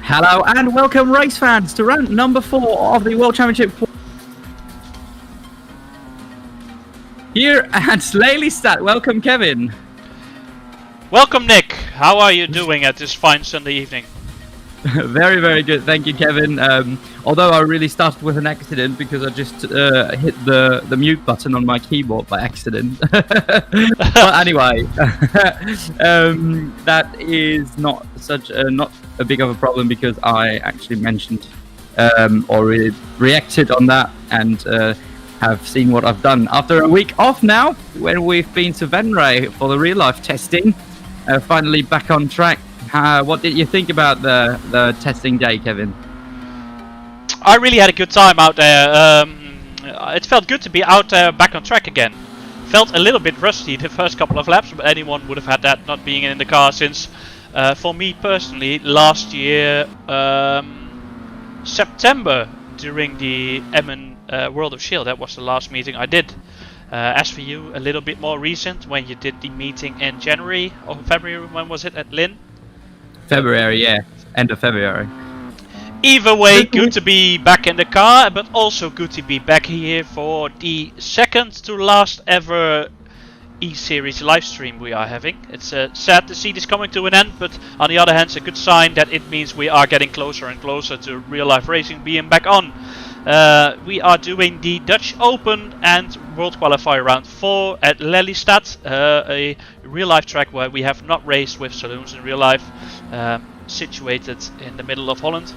Hello and welcome race fans to round number 4 of the World Championship here at Lelystad. Welcome, Kevin. Welcome, Nick. How are you doing at this fine Sunday evening? Very, very good. Thank you, Kevin. Although I really started with an accident because I just hit the mute button on my keyboard by accident. But anyway, that is not a big of a problem because I actually mentioned or reacted on that and have seen what I've done. After a week off now, when we've been to Venray for the real life testing, finally back on track. What did you think about the testing day, Kevin? I really had a good time out there. It felt good to be out there back on track again. Felt a little bit rusty the first couple of laps, but anyone would have had that not being in the car since, for me personally, last year, September, during the Emmen World of Shield, that was the last meeting I did. As for you, a little bit more recent, when you did the meeting in January or February, when was it, at Lynn? February, yeah. End of February. Either way, good to be back in the car, but also good to be back here for the second to last ever E-Series live stream we are having. It's sad to see this coming to an end, but on the other hand, it's a good sign that it means we are getting closer and closer to real life racing being back on. We are doing the Dutch Open and World Qualifier Round 4 at Lelystad, a real life track where we have not raced with saloons in real life, situated in the middle of Holland.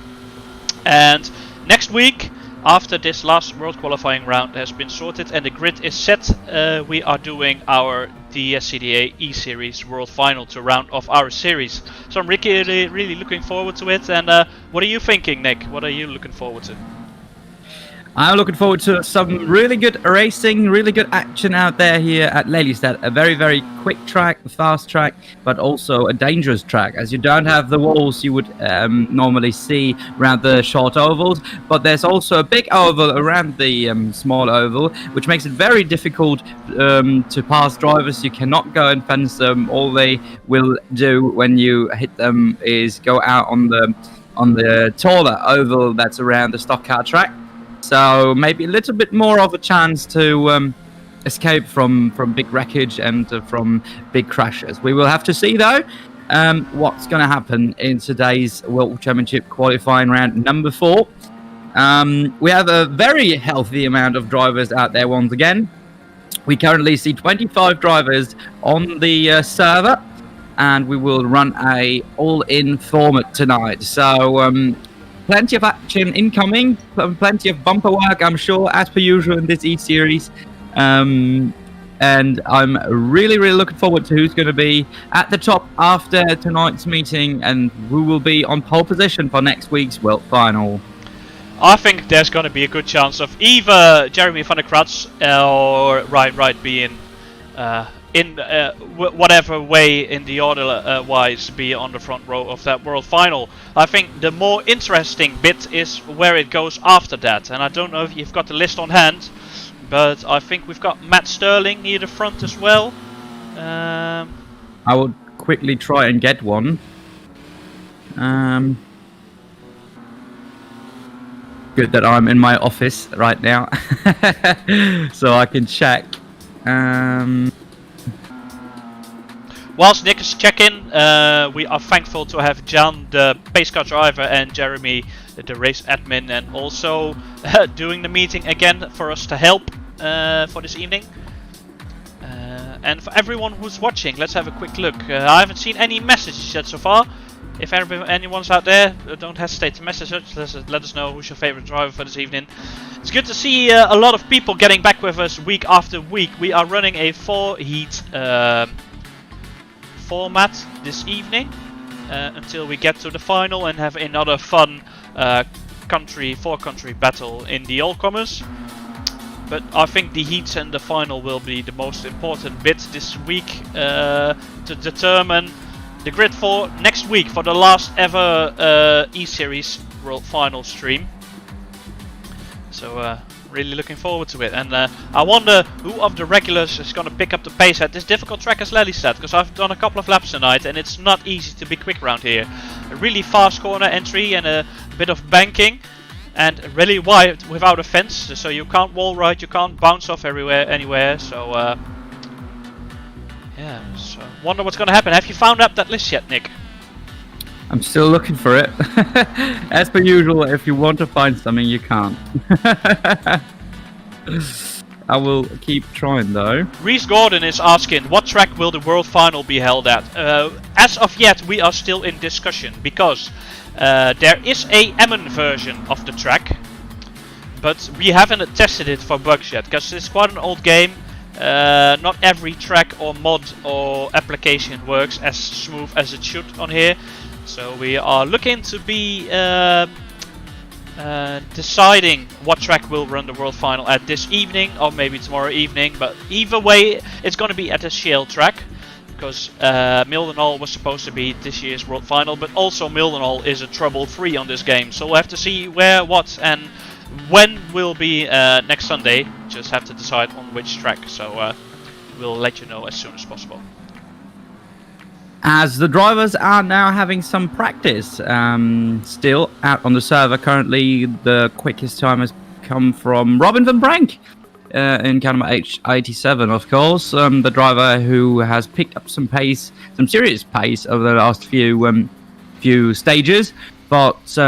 And next week, after this last World Qualifying Round has been sorted and the grid is set, we are doing our DSCDA E-Series World Final to round off our series. So I'm really looking forward to it. And what are you thinking, Nick? What are you looking forward to? I'm looking forward to some really good racing, really good action out there here at Lelystad. A very, very quick track, fast track, but also a dangerous track, as you don't have the walls you would normally see around the short ovals. But there's also a big oval around the small oval, which makes it very difficult to pass drivers. You cannot go and fence them. All they will do when you hit them is go out on the taller oval that's around the stock car track. So maybe a little bit more of a chance to escape from big wreckage and from big crashes. We will have to see, though, what's going to happen in today's World Championship qualifying round number 4. We have a very healthy amount of drivers out there once again. We currently see 25 drivers on the server, and we will run a all-in format tonight. So plenty of action incoming, plenty of bumper work, I'm sure, as per usual in this E-Series. And I'm really, really looking forward to who's going to be at the top after tonight's meeting and who will be on pole position for next week's World Final. I think there's going to be a good chance of either Jeremy van der Kratz or Ryan Wright being in whatever way in the order wise be on the front row of that World Final. I think the more interesting bit is where it goes after that, and I don't know if you've got the list on hand, but I think we've got Matt Sterling near the front as well. I will quickly try and get one. Good that I'm in my office right now so I can check. Whilst Nick is checking, we are thankful to have John, the pace car driver, and Jeremy, the race admin, and also doing the meeting again for us to help for this evening. And for everyone who's watching, let's have a quick look. I haven't seen any messages yet so far. If anyone's out there, don't hesitate to message us. Let us know who's your favorite driver for this evening. It's good to see a lot of people getting back with us week after week. We are running a 4-heat format this evening until we get to the final and have another fun four-country battle in the all-comers. But I think the heats and the final will be the most important bit this week to determine the grid for next week for the last ever E-Series World Final stream. So really looking forward to it. And I wonder who of the regulars is going to pick up the pace at this difficult track as Lelystad, because I've done a couple of laps tonight and it's not easy to be quick around here. A really fast corner entry and a bit of banking, and really wide without a fence, so you can't wall ride, you can't bounce off anywhere. So yeah, so wonder what's going to happen. Have you found out that list yet, Nick? I'm still looking for it. As per usual, if you want to find something, you can't. I will keep trying though. Reese Gordon is asking, what track will the World Final be held at? As of yet, we are still in discussion, because there is a Emmen version of the track, but we haven't tested it for bugs yet, because it's quite an old game. Not every track or mod or application works as smooth as it should on here. So we are looking to be deciding what track will run the World Final at this evening, or maybe tomorrow evening. But either way, it's going to be at a Shale track, because Mildenhall was supposed to be this year's World Final, but also Mildenhall is a trouble-free on this game. So we'll have to see where, what, and when will be next Sunday. Just have to decide on which track. So we'll let you know as soon as possible. As the drivers are now having some practice, still out on the server. Currently, the quickest time has come from Robin van Brank in Canada H87, of course. The driver who has picked up some pace, some serious pace over the last few stages, but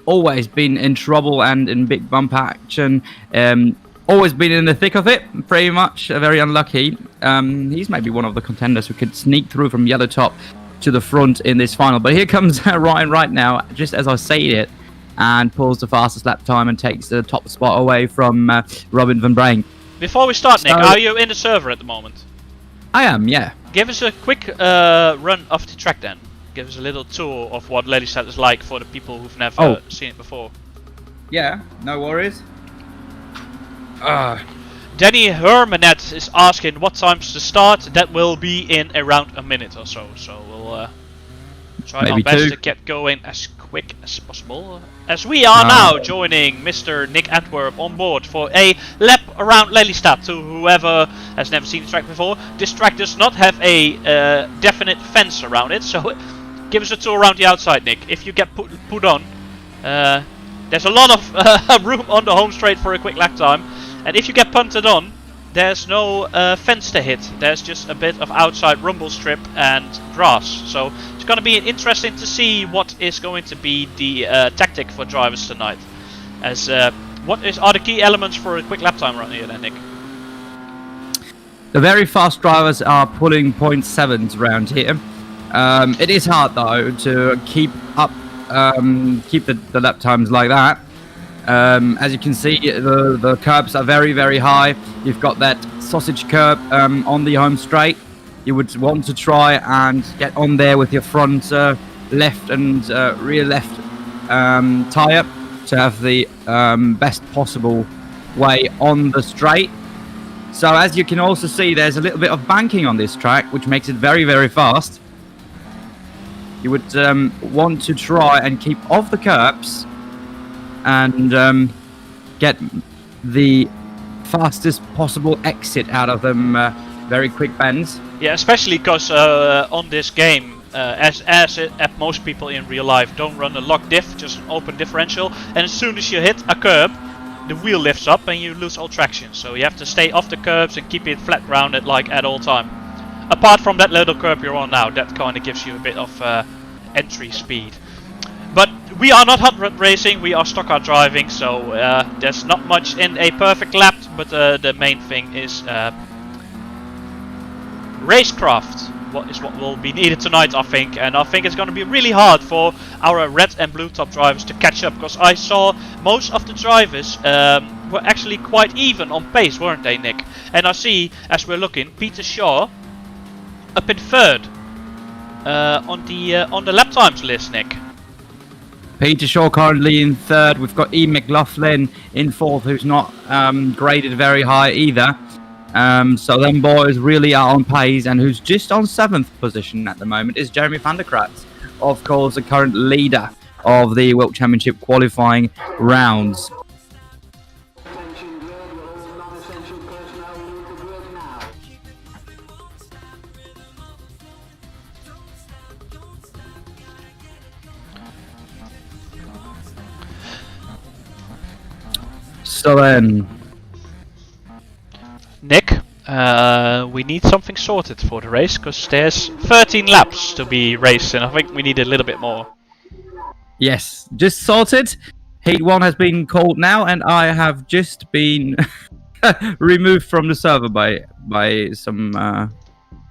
always been in trouble and in big bump action. Always been in the thick of it, pretty much. Very unlucky. He's maybe one of the contenders who could sneak through from yellow top to the front in this final. But here comes Ryan right now, just as I say it, and pulls the fastest lap time and takes the top spot away from Robin van Brank. Before we start, Nick, are you in the server at the moment? I am, yeah. Give us a quick run of the track then. Give us a little tour of what Lelystad is like for the people who've never seen it before. Yeah, no worries. Danny Hermanet is asking what time's the start. That will be in around a minute or so. So we'll try our best to get going as quick as possible. As we are now joining Mr. Nick Antwerp on board for a lap around Lelystad. To whoever has never seen the track before, this track does not have a definite fence around it. So give us a tour around the outside, Nick. If you get put on, there's a lot of room on the home straight for a quick lap time. And if you get punted on, there's no fence to hit. There's just a bit of outside rumble strip and grass. So it's going to be interesting to see what is going to be the tactic for drivers tonight. As what are the key elements for a quick lap time around here then, Nick? The very fast drivers are pulling 0.7s around here. It is hard though to keep up, keep the lap times like that. As you can see, the curbs are very, very high. You've got that sausage curb on the home straight. You would want to try and get on there with your front left and rear left tyre to have the best possible way on the straight. So as you can also see, there's a little bit of banking on this track, which makes it very, very fast. You would want to try and keep off the curbs and get the fastest possible exit out of them very quick bends. Yeah, especially because on this game, as most people in real life don't run a lock diff, just an open differential, and as soon as you hit a curb, the wheel lifts up and you lose all traction. So you have to stay off the curbs and keep it flat grounded like at all time. Apart from that little curb you're on now, that kind of gives you a bit of entry speed. But we are not hot rod racing, we are stock car driving, so there's not much in a perfect lap, but the main thing is racecraft. What will be needed tonight, I think, and I think it's going to be really hard for our red and blue top drivers to catch up, because I saw most of the drivers were actually quite even on pace, weren't they, Nick? And I see, as we're looking, Peter Shaw up in third on the lap times list, Nick. Peter Shaw currently in third. We've got E. McLaughlin in fourth, who's not graded very high either. So them boys really are on pace, and who's just on 7th position at the moment is Jeremy van der Kratz, of course the current leader of the World Championship qualifying rounds. So then, Nick, we need something sorted for the race because there's 13 laps to be raced, and I think we need a little bit more. yes, just sorted. Heat 1 has been called now, and I have just been removed from the server by some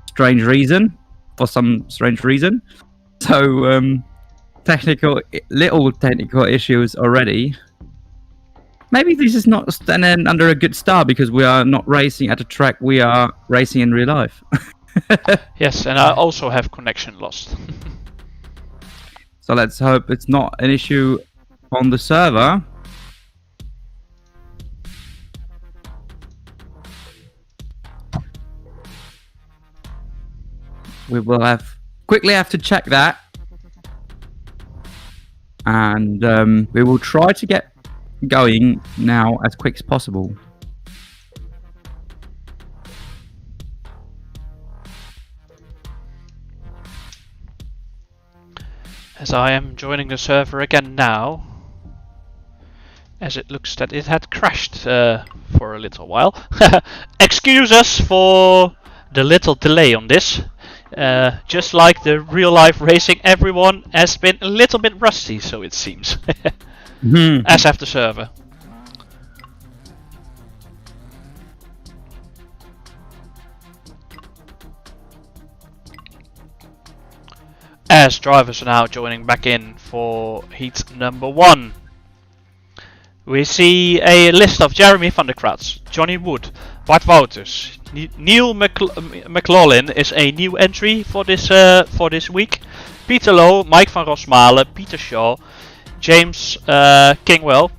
strange reason. For some strange reason. So, little technical issues already. Maybe this is not standing under a good start because we are not racing at a track, we are racing in real life. Yes, and I also have connection lost. So let's hope it's not an issue on the server. We will quickly have to check that. And we will try to get going now as quick as possible. As I am joining the server again now, as it looks that it had crashed for a little while. Excuse us for the little delay on this. Just like the real life racing, everyone has been a little bit rusty, so it seems. As have the server. As drivers are now joining back in for heat number 1. We see a list of Jeremy van der Kratz, Johnny Wood, Bart Wouters, Neil McLaughlin is a new entry for this week. Peter Lowe, Mike van Rosmalen, Peter Shaw, James Kingwell,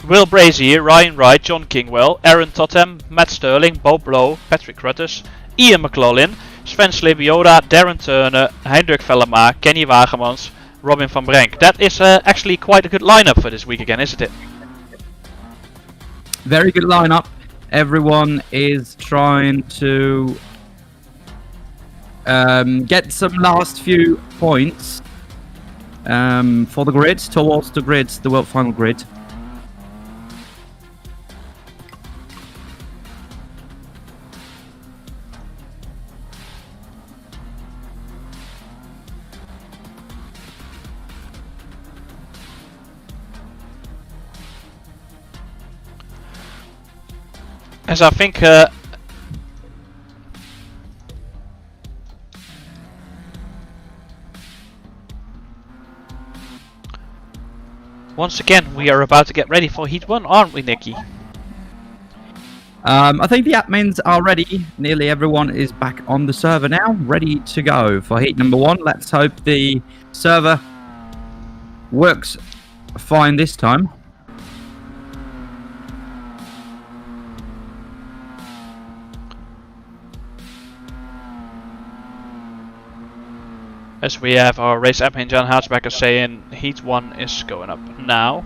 Will Brazier, Ryan Wright, John Kingwell, Aaron Totem, Matt Sterling, Bob Blow, Patrick Rutters, Ian McLaughlin, Sven Slibioda, Darren Turner, Hendrik Vellema, Kenny Wagemans, Robin van Brenk. That is actually quite a good lineup for this week again, isn't it? Very good lineup. Everyone is trying to get some last few points for the grid, towards the grid, the World Final grid. As I think once again we are about to get ready for Heat 1, aren't we, Nicky? I think the admins are ready. Nearly everyone is back on the server now, ready to go for Heat number 1. Let's hope the server works fine this time. As we have our race admin Jan Haatsbecker saying Heat 1 is going up now.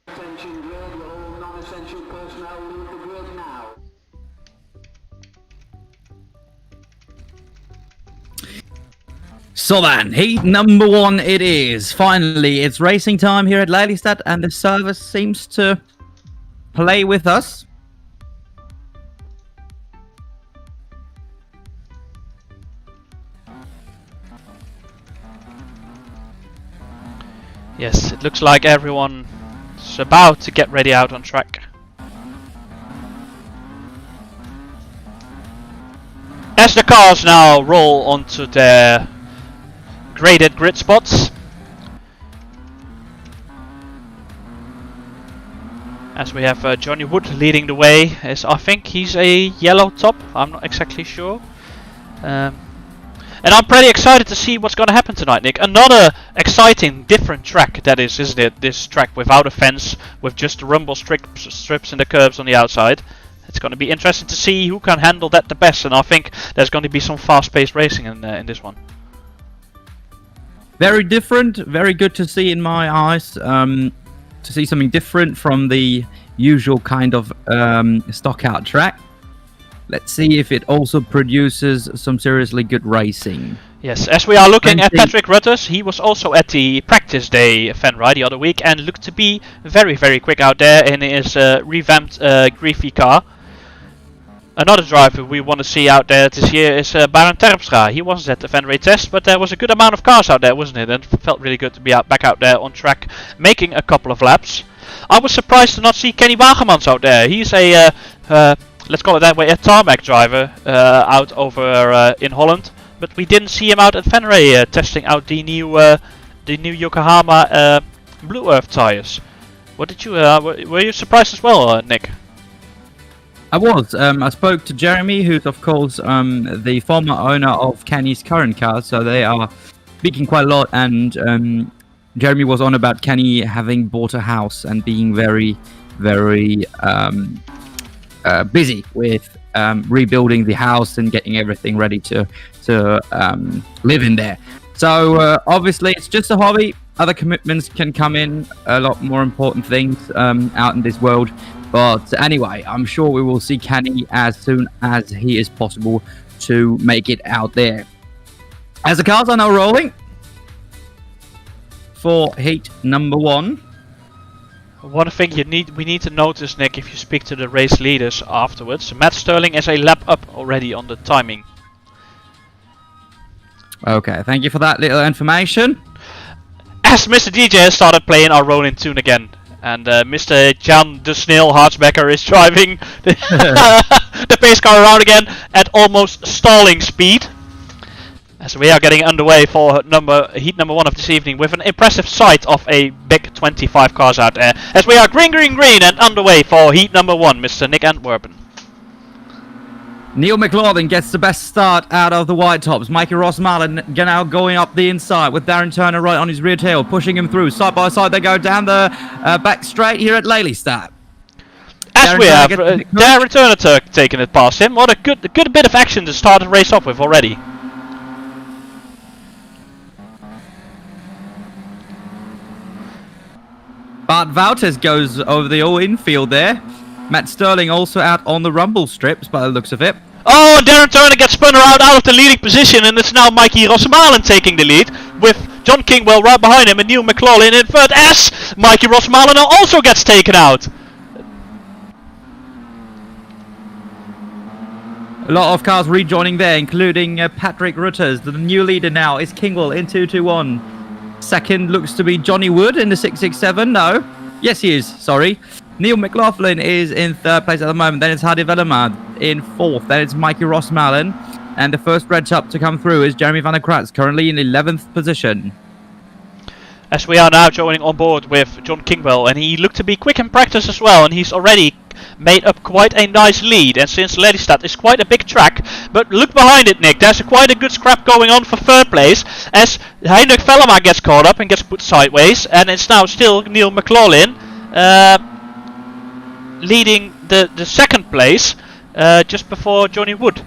Attention grid, all non-essential personnel leave the grid now. So then, Heat number 1 it is. Finally, it's racing time here at Lelystad, and the server seems to play with us. Yes, it looks like everyone's about to get ready out on track. As the cars now roll onto their graded grid spots. As we have Johnny Wood leading the way, as I think he's a yellow top, I'm not exactly sure. And I'm pretty excited to see what's going to happen tonight, Nick. Another exciting, different track, that is, isn't it? This track without a fence, with just the rumble strips and the curbs on the outside. It's going to be interesting to see who can handle that the best, and I think there's going to be some fast-paced racing in this one. Very different, very good to see in my eyes. To see something different from the usual kind of stock out track. Let's see if it also produces some seriously good racing. Yes, as we are looking at 20. Patrick Rutters, he was also at the practice day Fenrir the other week and looked to be very, very quick out there in his revamped Griffey car. Another driver we want to see out there this year is Baron Terpstra. He wasn't at the Fenrir test, but there was a good amount of cars out there, wasn't it? And it felt really good to be back out there on track, making a couple of laps. I was surprised to not see Kenny Wagemans out there. He's a, let's call it that way, a tarmac driver out over in Holland. But we didn't see him out at Fenrir testing out the new Yokohama Blue Earth tires. What did you? Were you surprised as well, Nick? I was. I spoke to Jeremy, who's of course the former owner of Kenny's current car, so they are speaking quite a lot. And Jeremy was on about Kenny having bought a house and being very, very busy with rebuilding the house and getting everything ready to live in there. So obviously it's just a hobby. Other commitments can come in, a lot more important things out in this world. But anyway, I'm sure we will see Kenny as soon as he is possible to make it out there. As the cars are now rolling for heat number 1. One thing we need to notice, Nick, if you speak to the race leaders afterwards, Matt Sterling is a lap up already on the timing. Okay, thank you for that little information. As Mr. DJ has started playing our rolling tune again, and Mr. Jan de Snail Hartsbecker is driving the pace car around again at almost stalling speed. As we are getting underway for heat number 1 of this evening with an impressive sight of a big 25 cars out there. As we are green and underway for heat number 1, Mr. Nick Antwerpen. Neil McLaughlin gets the best start out of the white tops. Mikey Rossmallen now going up the inside with Darren Turner right on his rear tail, pushing him through. Side by side they go down the back straight here at Lelystad. As Darren we have Darren Turner taking it past him. What a good bit of action to start the race off with already. Bart Wouters goes over the all-infield there. Matt Sterling also out on the rumble strips by the looks of it. Oh, and Darren Turner gets spun around out of the leading position, and it's now Mikey Rossmalen taking the lead, with John Kingwell right behind him and Neil McLaughlin in third as Mikey Rossmalen also gets taken out. A lot of cars rejoining there, including Patrick Rutters. The new leader now is Kingwell in 221. Second looks to be Johnny Wood in the 667. No. Yes, he is. Sorry. Neil McLaughlin is in third place at the moment. Then it's Hardy Vellemad in fourth. Then it's Mikey Rossmalen. And the first red top to come through is Jeremy van der Kratz, currently in 11th position. As we are now joining on board with John Kingwell, and he looked to be quick in practice as well, and he's already made up quite a nice lead. And since Lelystad is quite a big track, but look behind it, Nick, there's quite a good scrap going on for third place, as Heinrich Vellemar gets caught up and gets put sideways, and it's now still Neil McLaughlin leading the second place just before Johnny Wood,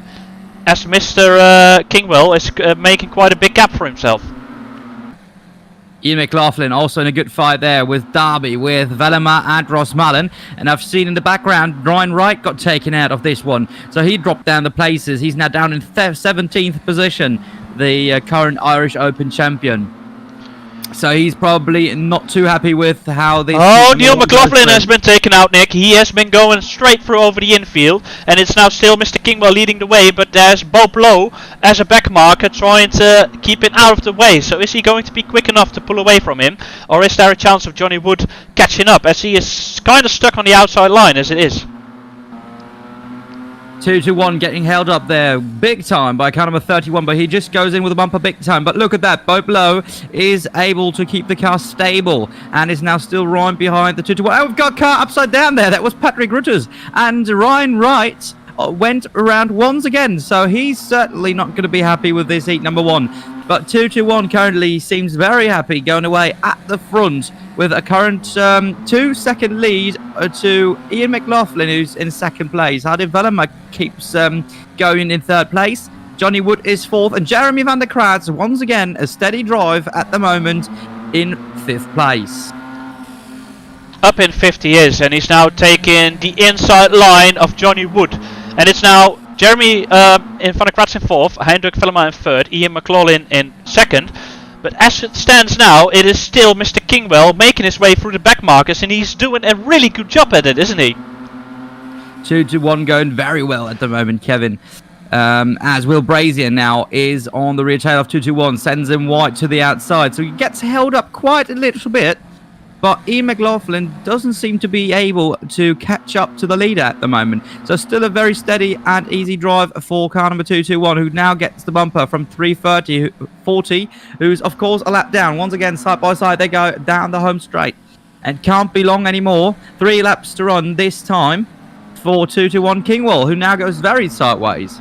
as Mr. Kingwell is making quite a big gap for himself. Ian McLaughlin also in a good fight there with Derby, with Vellemar and Rossmalen. And I've seen in the background, Ryan Wright got taken out of this one. So he dropped down the places. He's now down in 17th position, the current Irish Open champion. So he's probably not too happy with how this... Oh, Neil McLaughlin has been taken out, Nick. He has been going straight through over the infield. And it's now still Mr. Kingwell leading the way. But there's Bob Lowe as a back marker trying to keep it out of the way. So is he going to be quick enough to pull away from him? Or is there a chance of Johnny Wood catching up, as he is kind of stuck on the outside line as it is? 2-1 getting held up there big time by car number 31, but he just goes in with a bumper big time. But look at that, Bob Lowe is able to keep the car stable and is now still right behind the 2-1. Oh, we've got car upside down there. That was Patrick Rutters. And Ryan Wright went around once again, so he's certainly not going to be happy with this heat number 1. But 2-1 currently seems very happy going away at the front with a current 2-second lead to Ian McLaughlin, who's in second place. Hardy Vellemar keeps going in third place. Johnny Wood is fourth, and Jeremy van der Kratz, once again, a steady drive at the moment in fifth place. Up in 5th he is, and he's now taking the inside line of Johnny Wood. And it's now Jeremy in Van der Kratz in 4th, Hendrik Velema in 3rd, Ian McLaughlin in 2nd. But as it stands now, it is still Mr. Kingwell making his way through the back markers, and he's doing a really good job at it, isn't he? 2-1 going very well at the moment, Kevin. As Will Brazier now is on the rear tail of 2-1, sends him wide to the outside. So he gets held up quite a little bit. But Ian McLaughlin doesn't seem to be able to catch up to the leader at the moment. So still a very steady and easy drive for car number 221, who now gets the bumper from 3:30:40, who's of course a lap down. Once again, side by side, they go down the home straight. And can't be long anymore. 3 laps to run this time for 221 Kingwell, who now goes very sideways.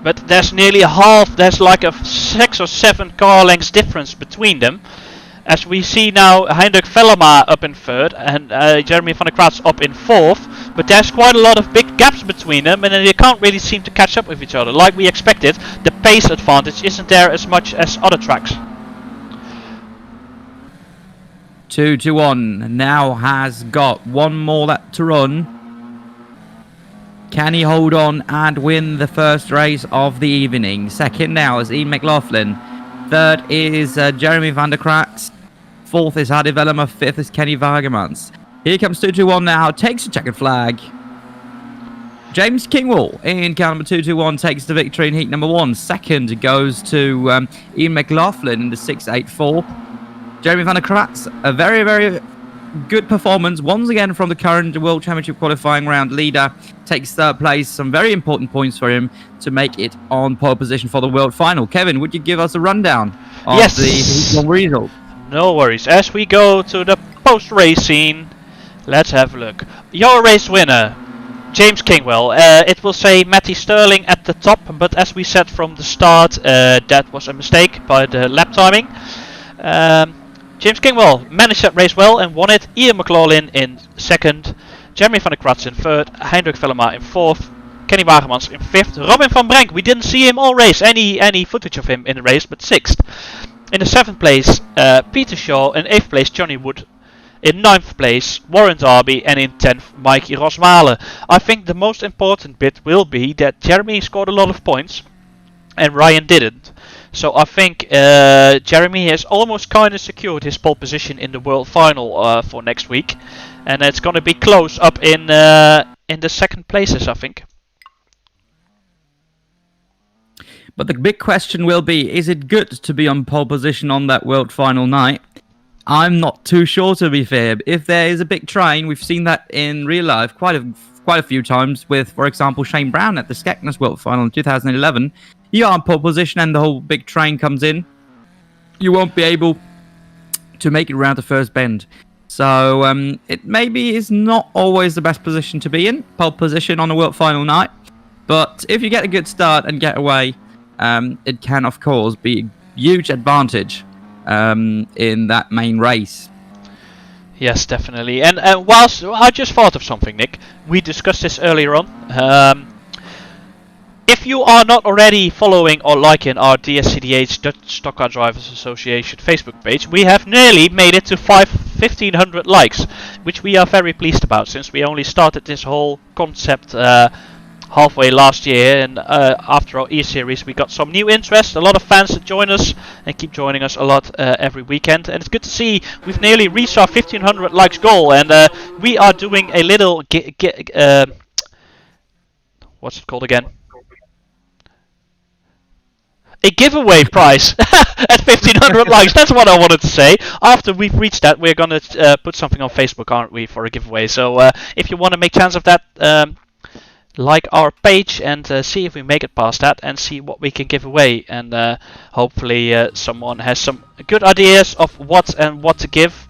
But there's nearly half, there's like a 6 or 7 car lengths difference between them. As we see now, Hendrik Velema up in 3rd and Jeremy van der Kratz up in 4th. But there's quite a lot of big gaps between them, and they can't really seem to catch up with each other. Like we expected, the pace advantage isn't there as much as other tracks. 2-1 now has got one more lap to run. Can he hold on and win the first race of the evening? Second now is Ian McLaughlin. 3rd is Jeremy van der Kratz. 4th is Hardy Velema. 5th is Kenny Wagemans. Here comes 2-1 now. Takes the checkered flag. James Kingwell in car number 2-1 takes the victory in heat number 1. Second goes to Ian McLaughlin in the 6.84. Jeremy van der Kratz, a very, very good performance once again from the current World Championship qualifying round leader. Takes 3rd place. Some very important points for him to make it on pole position for the world final. Kevin, would you give us a rundown of the heat 1 result? No worries. As we go to the post-race scene, let's have a look. Your race winner, James Kingwell. It will say Matty Sterling at the top, but as we said from the start, that was a mistake by the lap timing. James Kingwell managed that race well and won it. Ian McLaughlin in 2nd, Jeremy van der Kratz in 3rd, Hendrik Velema in 4th, Kenny Wagemans in 5th, Robin van Brenk, we didn't see him all race, any footage of him in the race, but 6th. In the 7th place, Peter Shaw. In 8th place, Johnny Wood. In 9th place, Warren Darby. And in 10th, Mikey Rosmalen. I think the most important bit will be that Jeremy scored a lot of points and Ryan didn't. So I think Jeremy has almost kind of secured his pole position in the world final for next week. And it's going to be close up in the 2nd places, I think. But the big question will be, is it good to be on pole position on that world final night? I'm not too sure, to be fair. If there is a big train, we've seen that in real life quite a few times with, for example, Shane Brown at the Skegness World Final in 2011. You are on pole position and the whole big train comes in. You won't be able to make it around the first bend. So it maybe is not always the best position to be in, pole position on a world final night. But if you get a good start and get away, it can, of course, be a huge advantage in that main race. Yes, definitely. And whilst I just thought of something, Nick, we discussed this earlier on. If you are not already following or liking our DSCDA Dutch Stock Car Drivers Association Facebook page, we have nearly made it to 1,500 likes, which we are very pleased about, since we only started this whole concept halfway last year, and after our E-Series we got some new interest, a lot of fans that join us and keep joining us a lot every weekend, and it's good to see we've nearly reached our 1,500 likes goal, and we are doing a little what's it called again? A giveaway prize at 1,500 likes. That's what I wanted to say. After we've reached that, we're gonna put something on Facebook, aren't we, for a giveaway? So if you want to make chance of that, like our page and see if we make it past that and see what we can give away. And hopefully someone has some good ideas of what to give.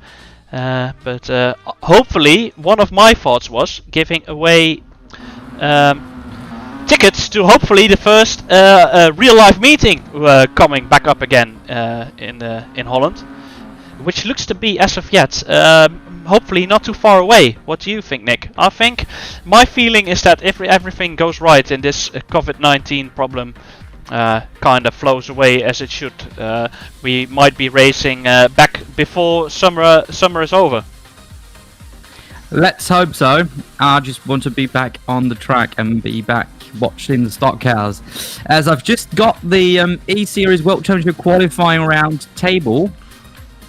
But hopefully one of my thoughts was giving away tickets to hopefully the first real life meeting coming back up again in Holland, which looks to be, as of yet, hopefully not too far away. What do you think, Nick? I think my feeling is that if everything goes right and this COVID-19 problem kind of flows away as it should, we might be racing back before summer is over. Let's hope so. I just want to be back on the track and be back watching the stock cars. As I've just got the E-Series World Championship qualifying round table.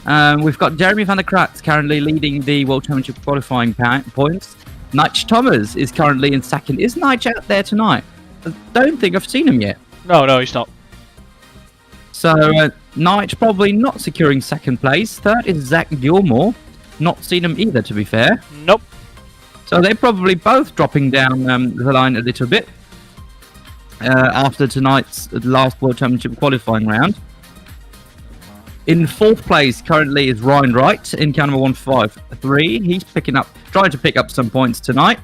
We've got Jeremy van der Kratz currently leading the World Championship qualifying points. Nige Thomas is currently in second. Is Nige out there tonight? I don't think I've seen him yet. No, he's not. So Nige probably not securing second place. Third is Zach Gilmore. Not seen him either, to be fair. Nope. So they're probably both dropping down the line a little bit after tonight's last World Championship qualifying round. In fourth place currently is Ryan Wright in car number 153. He's trying to pick up some points tonight.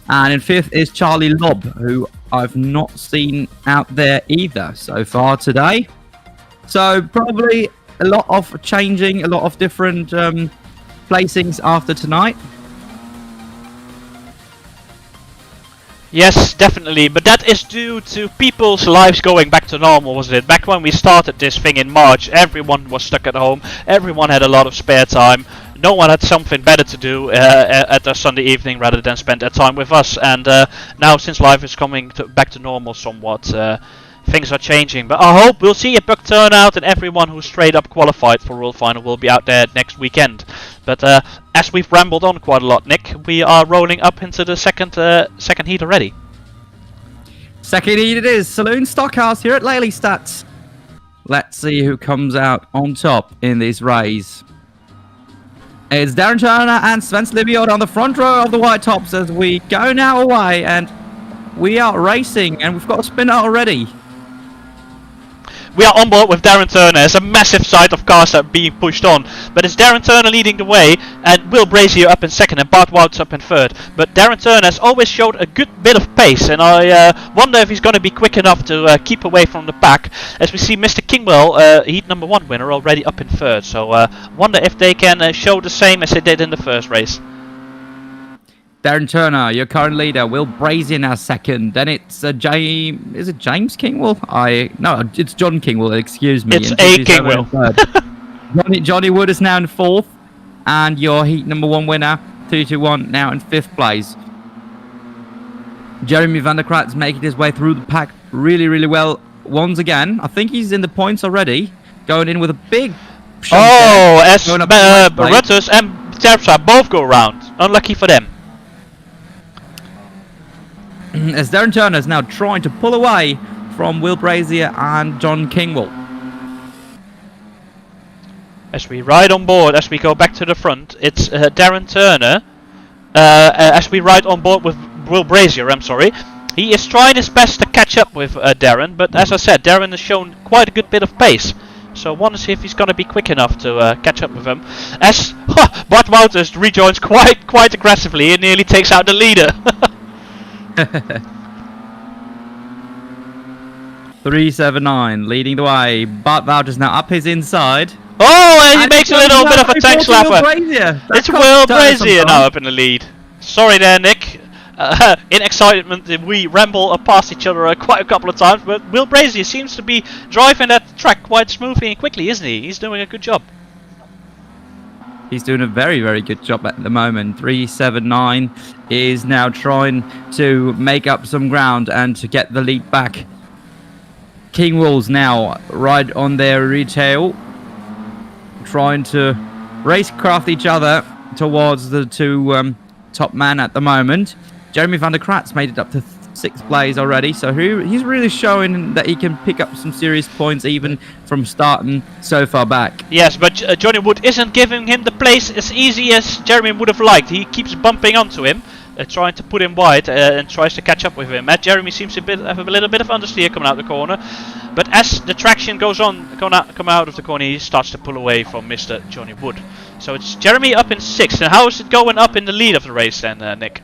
And in fifth is Charlie Lobb, who I've not seen out there either so far today. So probably a lot of changing, a lot of different placings after tonight. Yes, definitely, but that is due to people's lives going back to normal, wasn't it? Back when we started this thing in March, everyone was stuck at home, everyone had a lot of spare time, no one had something better to do at a Sunday evening rather than spend their time with us, and now since life is coming back to normal somewhat, things are changing. But I hope we'll see a big turnout and everyone who straight up qualified for World Final will be out there next weekend. But as we've rambled on quite a lot, Nick, we are rolling up into the second heat already. Second heat it is. Saloon Stockhouse here at Lelystad. Let's see who comes out on top in this race. It's Darren Turner and Sven Slibiot on the front row of the white tops as we go now away, and we are racing, and we've got a spinner already. We are on board with Darren Turner. There's a massive side of cars that are being pushed on, but it's Darren Turner leading the way, and Will Brazier up in second, and Bart Wout's up in third. But Darren Turner has always showed a good bit of pace, and I wonder if he's going to be quick enough to keep away from the pack. As we see Mr. Kingwell, heat number 1 winner, already up in third. So wonder if they can show the same as they did in the first race. Darren Turner, your current leader. Will Brazier now second. Then it's James. Is it James Kingwell? No, it's John Kingwell. Excuse me. It's A. Kingwell. Johnny Wood is now in fourth, and your heat number 1 winner, 321, now in fifth place. Jeremy van der Kratz making his way through the pack really, really well once again. I think he's in the points already, going in with a big. As Rutters and Terpstra both go round. Unlucky for them. As Darren Turner is now trying to pull away from Will Brazier and John Kingwell. As we ride on board, as we go back to the front, it's Darren Turner. As we ride on board with Will Brazier, he is trying his best to catch up with Darren, but as I said, Darren has shown quite a good bit of pace. So I want to see if he's going to be quick enough to catch up with him. As Bart Wouters rejoins quite aggressively and nearly takes out the leader. 379 leading the way. Bart Wouters now up his inside. Oh, and he makes a little bit of a tank slapper. It's Will Brazier now up in the lead. Sorry there, Nick. In excitement, we ramble past each other quite a couple of times, but Will Brazier seems to be driving that track quite smoothly and quickly, isn't he? He's doing a good job. He's doing a very, very good job at the moment. 379 is now trying to make up some ground and to get the lead back. Kingwell's now right on their retail, trying to racecraft each other towards the two top man at the moment. Jeremy van der Kratz made it up to 6th place already, so he's really showing that he can pick up some serious points even from starting so far back. Yes, but Johnny Wood isn't giving him the place as easy as Jeremy would have liked. He keeps bumping onto him, trying to put him wide and tries to catch up with him. Jeremy seems to have a little bit of understeer coming out the corner, but as the traction goes on, come out of the corner, he starts to pull away from Mr. Johnny Wood. So it's Jeremy up in 6th, and how is it going up in the lead of the race then, Nick?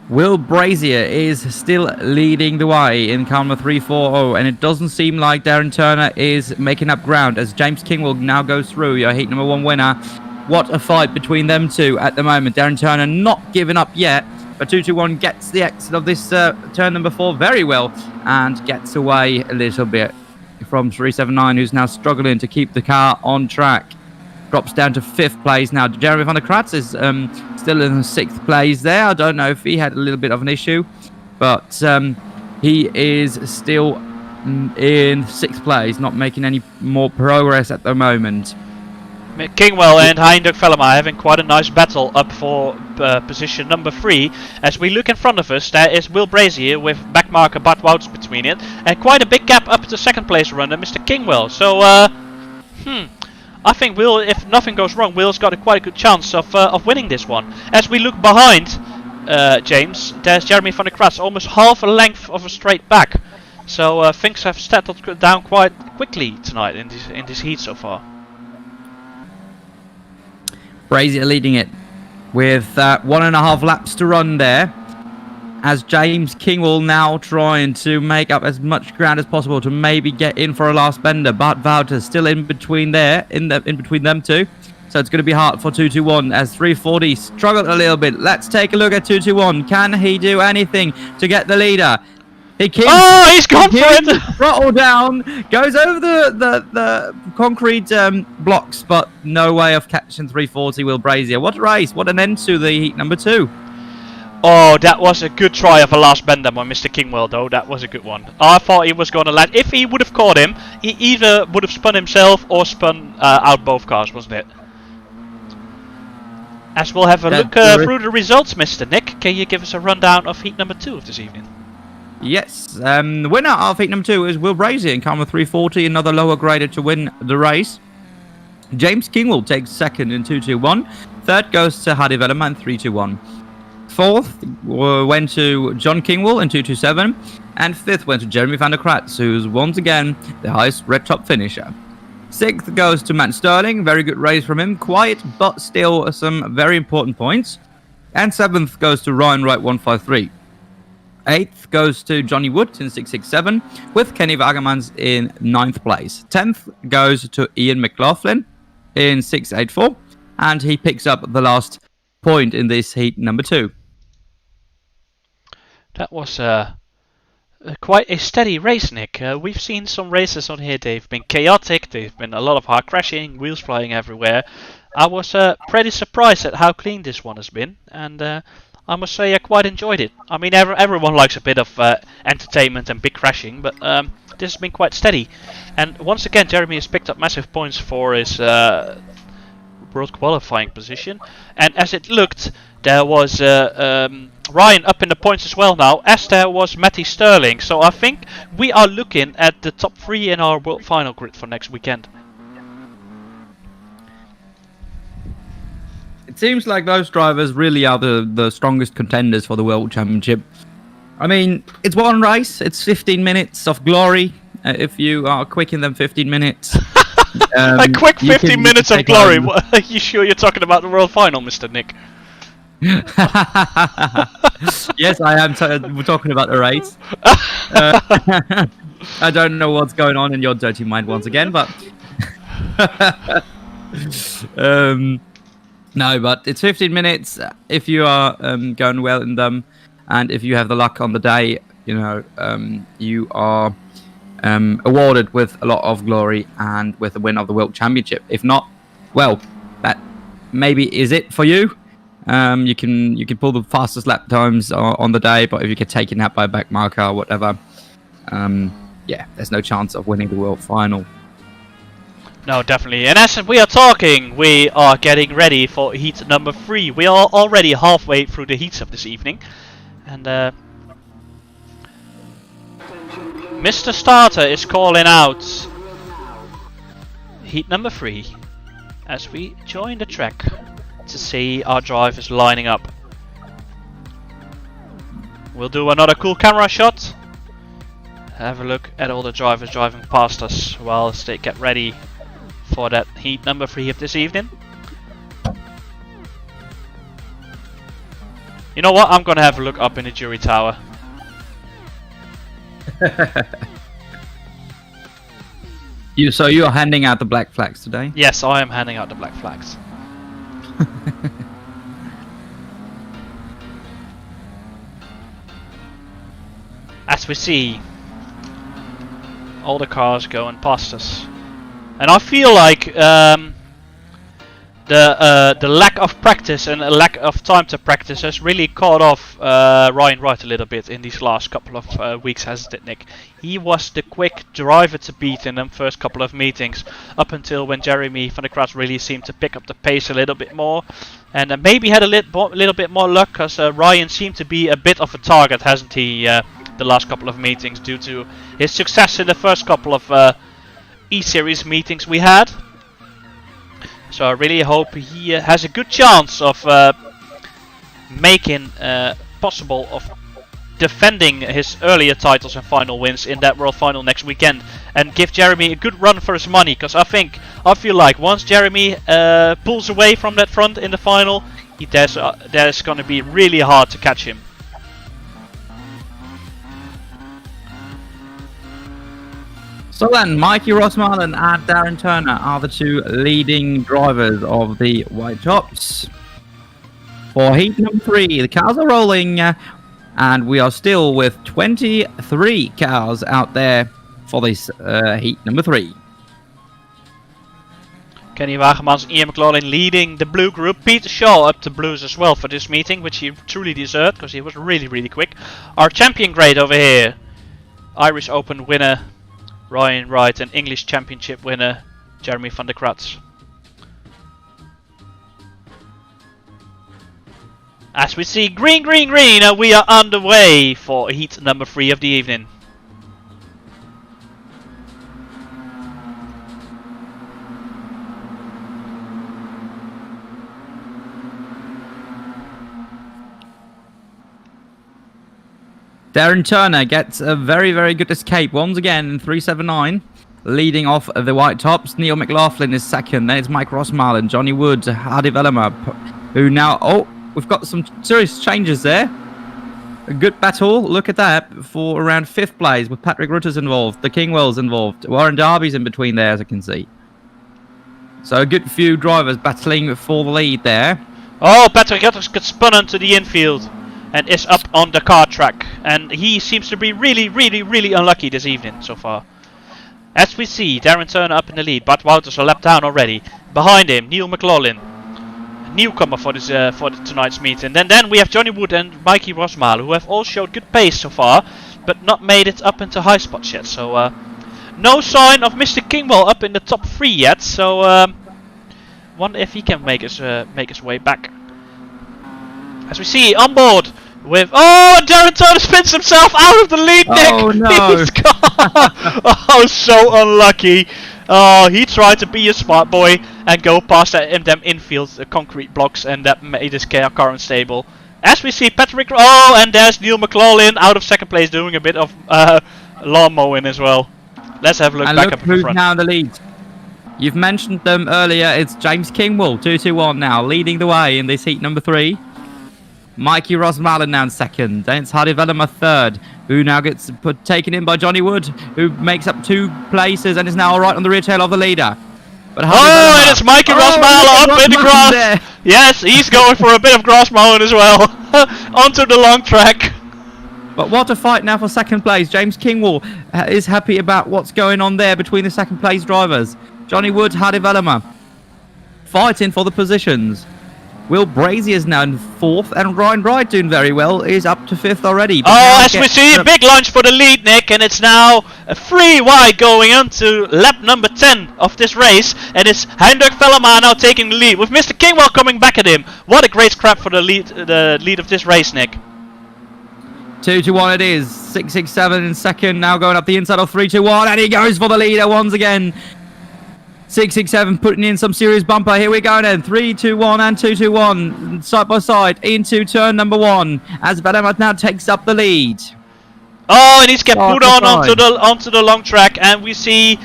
Will Brazier is still leading the way in car number 340, and it doesn't seem like Darren Turner is making up ground as James Kingwell now goes through, your heat number 1 winner. What a fight between them two at the moment. Darren Turner not giving up yet, but 221 gets the exit of this turn number 4 very well and gets away a little bit from 379, who's now struggling to keep the car on track. drops down to 5th place now. Jeremy van der Kratz is still in 6th place there. I don't know if he had a little bit of an issue, but he is still in 6th place, not making any more progress at the moment. Kingwell and Heinrich Velleman having quite a nice battle up for position number 3. As we look in front of us, there is Will Brazier with backmarker Bart Wouters between it, and quite a big gap up to 2nd place runner, Mr. Kingwell. So, I think Will, if nothing goes wrong, Will's got quite a good chance of winning this one. As we look behind, James, there's Jeremy van der Kratz, almost half a length of a straight back. So things have settled down quite quickly tonight in this heat so far. Brazier leading it with 1.5 laps to run there, as James Kingwell now trying to make up as much ground as possible to maybe get in for a last bender. Bart Wouters still in between there, in between them two. So it's going to be hard for 221 as 340 struggled a little bit. Let's take a look at 221. Can he do anything to get the leader? He keeps, he's gone for it! Throttle down, goes over the concrete blocks, but no way of catching 340 Will Brazier. What a race, what an end to the heat number 2. Oh, that was a good try of a last bender by Mr. Kingwell, though. That was a good one. I thought he was going to land. If he would have caught him, he either would have spun himself or spun out both cars, wasn't it? As we'll have a look through the results, Mr. Nick, can you give us a rundown of heat number 2 of this evening? Yes, the winner of heat number 2 is Will Brazier in car 340, another lower grader to win the race. James Kingwell takes 2nd in 221. 3rd goes to Hardy Velleman 321. 4th went to John Kingwell in 227. And 5th went to Jeremy van der Kratz, who's once again the highest red top finisher. 6th goes to Matt Sterling, very good race from him, quiet but still some very important points. And 7th goes to Ryan Wright 153. 8th goes to Johnny Wood in 667, with Kenny Wagemans in 9th place. 10th goes to Ian McLaughlin in 684, and he picks up the last point in this heat number 2. That was quite a steady race, Nick. We've seen some races on here, they've been chaotic, they've been a lot of hard crashing, wheels flying everywhere. I was pretty surprised at how clean this one has been, and I must say I quite enjoyed it. I mean, everyone likes a bit of entertainment and big crashing, but this has been quite steady. And once again, Jeremy has picked up massive points for his world qualifying position. And as it looked, there was Ryan up in the points as well now, as there was Matty Sterling. So I think we are looking at the top 3 in our world final grid for next weekend. It seems like those drivers really are the strongest contenders for the World Championship. I mean, it's one race, it's 15 minutes of glory. If you are quick in them 15 minutes. A quick 15 minutes of glory? Are you sure you're talking about the World Final, Mr. Nick? Yes, I am. We're talking about the race. I don't know what's going on in your dirty mind once again, but... No, but it's 15 minutes if you are going well in them, and if you have the luck on the day, you know, you are awarded with a lot of glory and with a win of the World Championship. If not, well, that maybe is it for you. You can pull the fastest lap times on the day, but if you get taken out by a back marker or whatever, yeah, there's no chance of winning the World Final. No, definitely. And as we are talking, we are getting ready for heat number 3. We are already halfway through the heats of this evening. And Mr. Starter is calling out heat number 3 as we join the track to see our drivers lining up. We'll do another cool camera shot. Have a look at all the drivers driving past us whilst they get ready for that heat number 3 of this evening. You know what? I'm gonna have a look up in the jury tower. So you are handing out the black flags today? Yes, I am handing out the black flags. As we see all the cars going past us. And I feel like the lack of practice and a lack of time to practice has really caught off Ryan Wright a little bit in these last couple of weeks, hasn't it, Nick? He was the quick driver to beat in them first couple of meetings, up until when Jeremy van der Kraats really seemed to pick up the pace a little bit more, and maybe had a little bit more luck, because Ryan seemed to be a bit of a target, hasn't he, the last couple of meetings, due to his success in the first couple of E-Series meetings we had. So I really hope he has a good chance of making possible of defending his earlier titles and final wins in that World Final next weekend, and give Jeremy a good run for his money. Because I feel like once Jeremy pulls away from that front in the final, there's going to be really hard to catch him. So then, Mikey Rosmalen and Darren Turner are the two leading drivers of the White Tops. For heat number 3, the cars are rolling, and we are still with 23 cars out there for this heat number 3. Kenny Wagemans and Ian McLaughlin leading the blue group. Peter Shaw up to blues as well for this meeting, which he truly deserved, because he was really, really quick. Our champion grade over here, Irish Open winner Ryan Wright and English Championship winner Jeremy van der Kraats. As we see green, green, green, and we are underway for heat number 3 of the evening. Darren Turner gets a very, very good escape once again in 379. Leading off the White Tops, Neil McLaughlin is second. There's Mike Rosmalen, Johnny Wood, Hardy Velema, who now... Oh, we've got some serious changes there. A good battle, look at that, for around 5th place with Patrick Rutters involved, the Kingwells involved. Warren Darby's in between there, as I can see. So a good few drivers battling for the lead there. Oh, Patrick Rutters gets spun onto the infield and is up on the car track, and he seems to be really, really, really unlucky this evening so far. As we see, Darren Turner up in the lead, Bart Wouters a lap down already. Behind him, Neil McLaughlin, newcomer for this tonight's meeting. Then we have Johnny Wood and Mikey Rosmalen, who have all showed good pace so far, but not made it up into high spots yet. So no sign of Mr. Kingwell up in the top 3 yet. So wonder if he can make his way back. As we see on board with... Oh, Darren Turner spins himself out of the lead, Nick! Oh, no! He's gone! Oh, so unlucky. Oh, he tried to be a smart boy and go past them infield concrete blocks, and that made his car unstable. As we see Patrick... Oh, and there's Neil McLaughlin out of 2nd place doing a bit of lawn mowing as well. Let's have a look back up in the front. Now in the lead. You've mentioned them earlier. It's James Kingwell, 221 now, leading the way in this heat number 3. Mikey Rosmalen now in 2nd. Then it's Hardy Velema 3rd, who now gets taken in by Johnny Wood, who makes up 2 places and is now right on the rear tail of the leader. But and it's Mikey Rosmalen up in the grass. There. Yes, he's going for a bit of grass mowing as well. Onto the long track. But what a fight now for 2nd place. James Kingwell is happy about what's going on there between the 2nd place drivers. Johnny Wood, Hardy Velema fighting for the positions. Will Brazier is now in 4th, and Ryan Wright doing very well, is up to 5th already. Oh, as we see, a big lunge for the lead, Nick, and it's now a 3 wide going on to lap number 10 of this race, and it's Heinrich Velema now taking the lead, with Mr. Kingwell coming back at him. What a great scrap for the lead of this race, Nick. 2-1 it is. 667 in 2nd, now going up the inside of 3-1, and he goes for the leader once again. 667 putting in some serious bumper. Here we go then. 3-2-1 and 2-2-1 side by side into turn number 1 as Velema now takes up the lead. Oh, and he's get put on onto the long track, and we see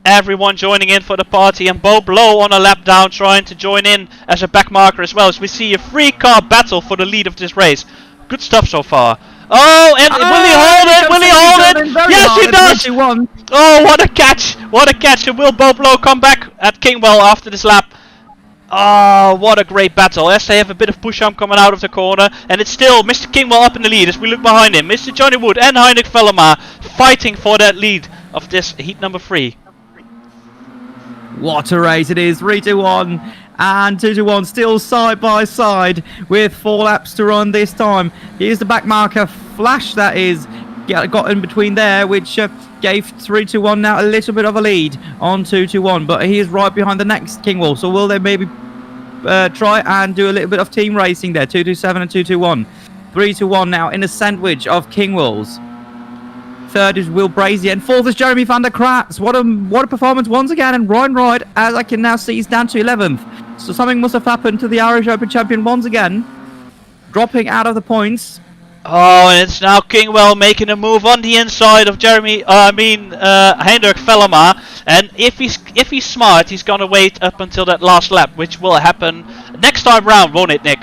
everyone joining in for the party, and Bo Blow on a lap down trying to join in as a back marker as well. As we see a 3-car battle for the lead of this race. Good stuff so far. Oh, and will he hold it? Will he hold it? Yes, he does! Oh, what a catch! What a catch! And will Bo Blow come back at Kingwell after this lap? Oh, what a great battle. As they have a bit of push-arm coming out of the corner. And it's still Mr. Kingwell up in the lead as we look behind him. Mr. Johnny Wood and Heinrich Velema fighting for that lead of this heat number 3. What a race it is. 3-2-1. and 221 still side by side with 4 laps to run this time. Here's the back marker Flash that is got in between there, which gave 321 now a little bit of a lead on 221, but he is right behind the next Kingwall. So will they maybe try and do a little bit of team racing there? 227 and 221. 321 now in a sandwich of Kingwalls. Third is Will Brazier, and fourth is Jeremy van der Kratz. What a performance once again. And Ryan Wright, as I can now see, is down to 11th. So something must have happened to the Irish Open champion once again, dropping out of the points. Oh, and it's now Kingwell making a move on the inside of Hendrik Velema. And if he's smart, he's gonna wait up until that last lap, which will happen next time round, won't it, Nick?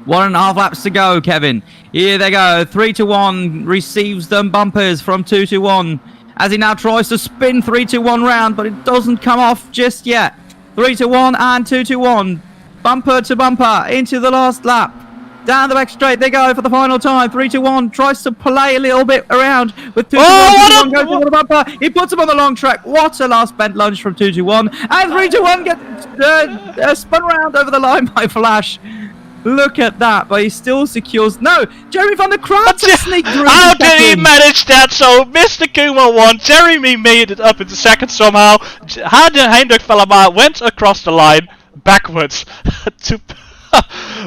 1.5 laps to go, Kevin. Here they go. 321 receives them bumpers from 221 as he now tries to spin 321 round, but it doesn't come off just yet. 321 and 221, bumper to bumper into the last lap. Down the back straight they go for the final time. 321 tries to play a little bit around with 221. 221 goes over the bumper. He puts him on the long track. What a last bent lunge from 221. And 321 gets spun round over the line by Flash. Look at that, but he still secures. No, Jeremy van der Kratz sneaked through. How did he manage that? So Mr. Kingwell won. Jeremy made it up into second somehow. Hendrik Velema went across the line backwards.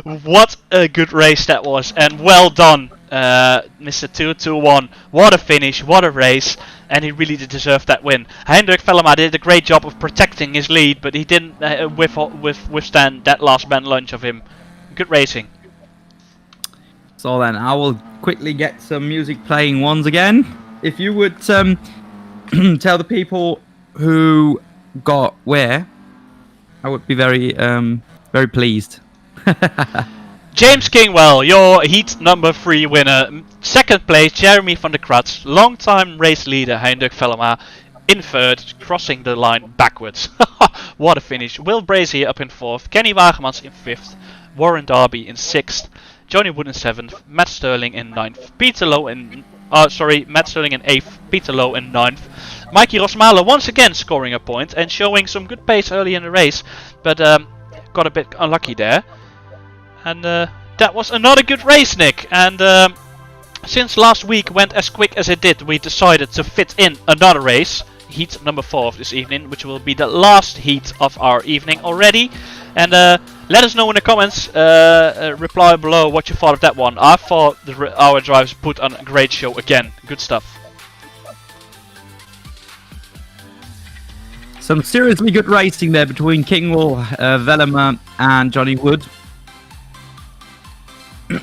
What a good race that was, and well done, Mr. 221. What a finish, what a race, and he really did deserve that win. Hendrik Velema did a great job of protecting his lead, but he didn't withstand that last bent lunge of him. Good racing. So then, I will quickly get some music playing once again. If you would tell the people who got where, I would be very pleased. James Kingwell, your heat number 3 winner. Second place, Jeremy van der Kratz. Long-time race leader, Hendrik Velema. In third, crossing the line backwards. What a finish. Will Brazier up in 4th. Kenny Wagemans in 5th. Warren Darby in 6th. Johnny Wood in 7th. Matt Sterling in 9th. Matt Sterling in 8th. Peter Lowe in 9th. Mikey Rosmalen once again scoring a point and showing some good pace early in the race. But got a bit unlucky there. And that was another good race, Nick. And since last week went as quick as it did, we decided to fit in another race. Heat number 4 of this evening, which will be the last heat of our evening already. And let us know in the comments, reply below what you thought of that one. I thought our drivers put on a great show again. Good stuff. Some seriously good racing there between Kingwall, Velema and Johnny Wood.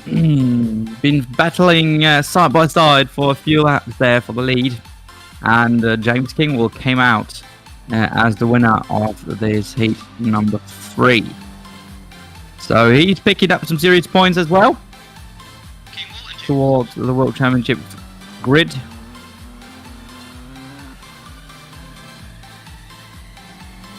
Been battling side by side for a few laps there for the lead. And James Kingwall came out as the winner of this heat number 3. So he's picking up some serious points as well towards the World Championship grid.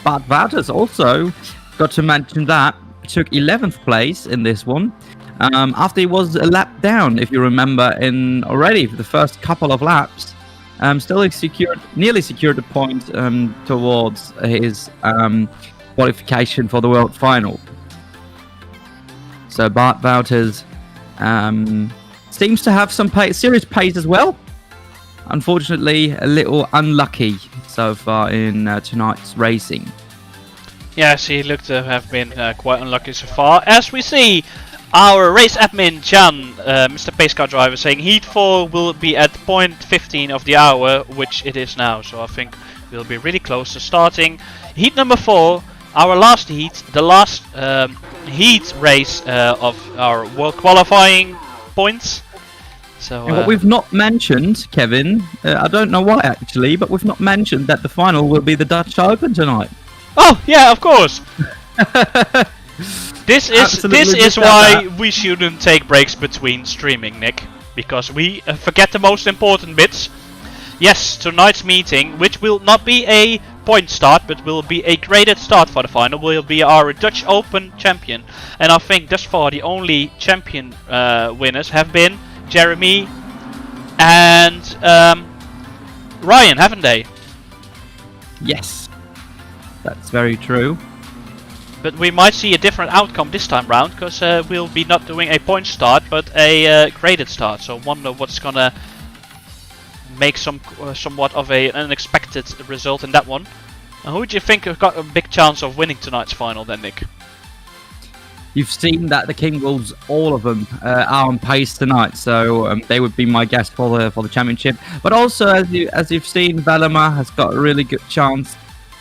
But Wouters also, got to mention that, took 11th place in this one. After he was a lap down, if you remember, in already for the first couple of laps. Still nearly secured a point towards his qualification for the World Final. So Bart Wouters seems to have some serious pace as well. Unfortunately, a little unlucky so far in tonight's racing. Yes, he looked to have been quite unlucky so far. As we see, our race admin Jan, Mr. Pace Car Driver, saying Heat 4 will be at 0.15 of the hour, which it is now. So I think we'll be really close to starting Heat number 4, our last heat, the last heat race of our World Qualifying points. So what we've not mentioned, Kevin, I don't know why actually, but we've not mentioned that the final will be the Dutch Open tonight. Oh yeah, of course. This is why we shouldn't take breaks between streaming, Nick, because we forget the most important bits. Yes, tonight's meeting, which will not be a point start, but will be a graded start for the final, will be our Dutch Open champion. And I think thus far the only champion winners have been Jeremy and Ryan, haven't they? Yes, that's very true. But we might see a different outcome this time round, because we'll be not doing a point start, but a graded start. So wonder what's gonna make somewhat of an unexpected result in that one. Who do you think have got a big chance of winning tonight's final then, Nick? You've seen that the King Wolves, all of them, are on pace tonight, so they would be my guess for the championship. But also, as you've seen, Velema has got a really good chance.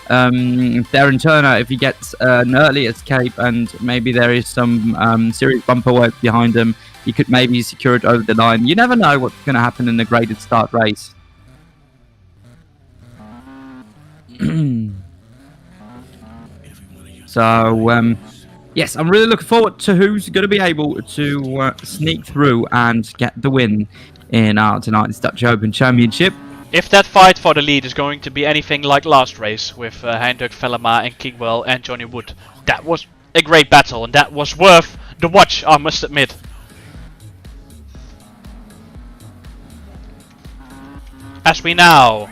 Darren Turner, if he gets an early escape and maybe there is some serious bumper work behind him, he could maybe secure it over the line. You never know what's going to happen in the graded start race. So, yes, I'm really looking forward to who's going to be able to sneak through and get the win in tonight's Dutch Open Championship. If that fight for the lead is going to be anything like last race with Hendrik Velema and Kingwell and Johnny Wood, that was a great battle and that was worth the watch, I must admit. As we now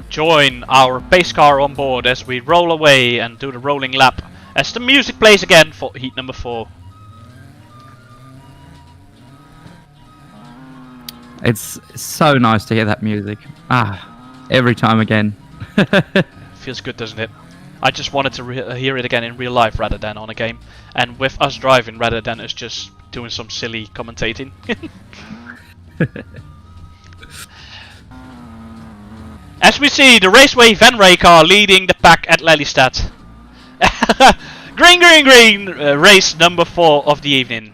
join our pace car on board as we roll away and do the rolling lap as the music plays again for heat number 4. It's so nice to hear that music. Every time again. Feels good, doesn't it? I just wanted to hear it again in real life rather than on a game. And with us driving rather than us just doing some silly commentating. As we see the Raceway Venray car leading the pack at Lelystad. Green, green, green! Race number 4 of the evening.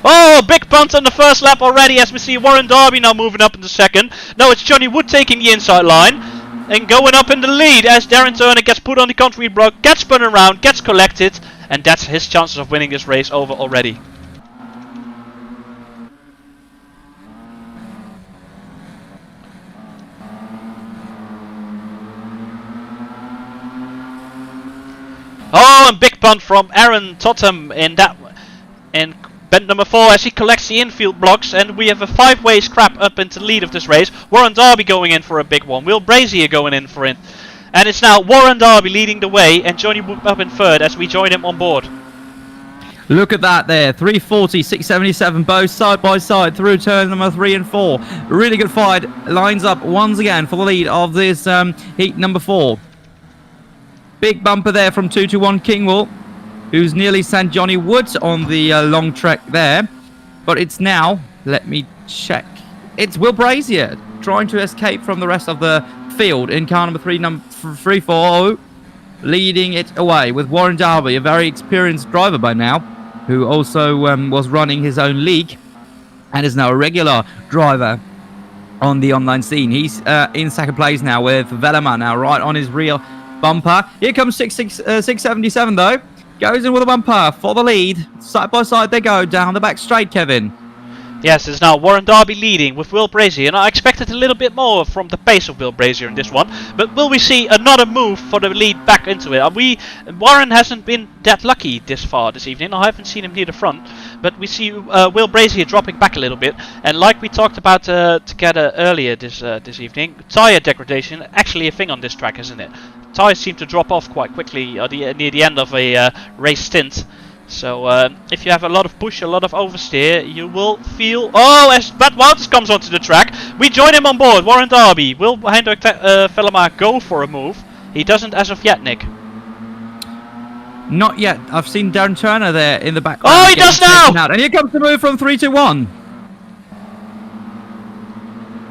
Oh, big punt on the first lap already as we see Warren Darby now moving up in the second. No, it's Johnny Wood taking the inside line and going up in the lead as Darren Turner gets put on the concrete block, gets spun around, gets collected, and that's his chances of winning this race over already. Oh, and big punt from Aaron Totham in bend number 4 as he collects the infield blocks, and we have a 5-way scrap up into the lead of this race. Warren Darby going in for a big one. Will Brazier going in for it. And it's now Warren Darby leading the way and Johnny Wood up in third as we join him on board. Look at that there. 340, 677, both side by side through turn number 3 and 4. Really good fight. Lines up once again for the lead of this heat number 4. Big bumper there from 221 Kingwell, who's nearly sent Johnny Woods on the long trek there. But it's now, let me check, it's Will Brazier trying to escape from the rest of the field in car number 340, leading it away with Warren Darby, a very experienced driver by now, who also was running his own league and is now a regular driver on the online scene. He's in second place now with Velema now right on his rear bumper. Here comes 677 though. Goes in with a bumper for the lead. Side by side they go down the back straight, Kevin. Yes, it's now Warren Darby leading with Will Brazier, and I expected a little bit more from the pace of Will Brazier in this one. But will we see another move for the lead back into it? Warren hasn't been that lucky this far this evening. I haven't seen him near the front, but we see Will Brazier dropping back a little bit. And like we talked about together earlier this evening, tyre degradation actually a thing on this track, isn't it? Tyres seem to drop off quite quickly near the end of a race stint. So if you have a lot of push, a lot of oversteer, you will feel... Oh, as Brad Wouters comes onto the track, we join him on board. Warren Darby. Will Hendrik Velema go for a move? He doesn't as of yet, Nick. Not yet. I've seen Darren Turner there in the background. Oh, he does now! Out. And here comes the move from 321.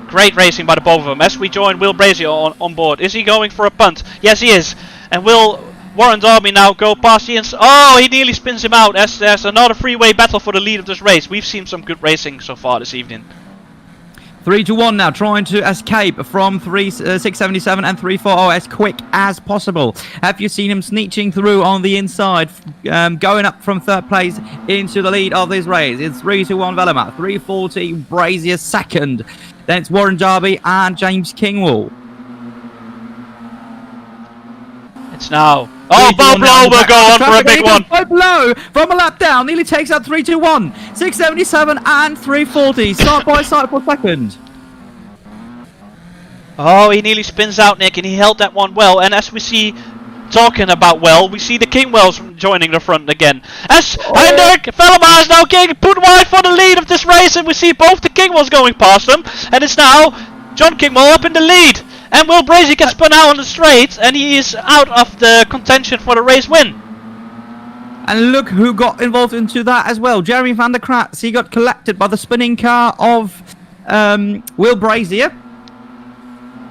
Great racing by the both of them as we join Will Brazier on board. Is he going for a punt? Yes, he is. And will Warren Darby now go past the inside? Oh, he nearly spins him out as there's another three-way battle for the lead of this race. We've seen some good racing so far this evening. 321 now, trying to escape from 677 and 340 as quick as possible. Have you seen him sneaking through on the inside, going up from third place into the lead of this race? It's 321 Velema, 340 Brazier second. Then it's Warren Darby and James Kingwell. It's now. Oh, Bob Lowe will go on for a big one. Bob Lowe from a lap down nearly takes out 321, 677 and 340 side by side for second. Oh, he nearly spins out, Nick, and he held that one well. And as we see, talking about well, we see the Kingwells joining the front again. As Hendrik Velema is now getting put wide for the lead of this race, and we see both the Kingwells going past them. And it's now John Kingwell up in the lead. And Will Brazy gets spun out on the straight, and he is out of the contention for the race win. And look who got involved into that as well. Jeremy van der Kratz. He got collected by the spinning car of Will Brazier.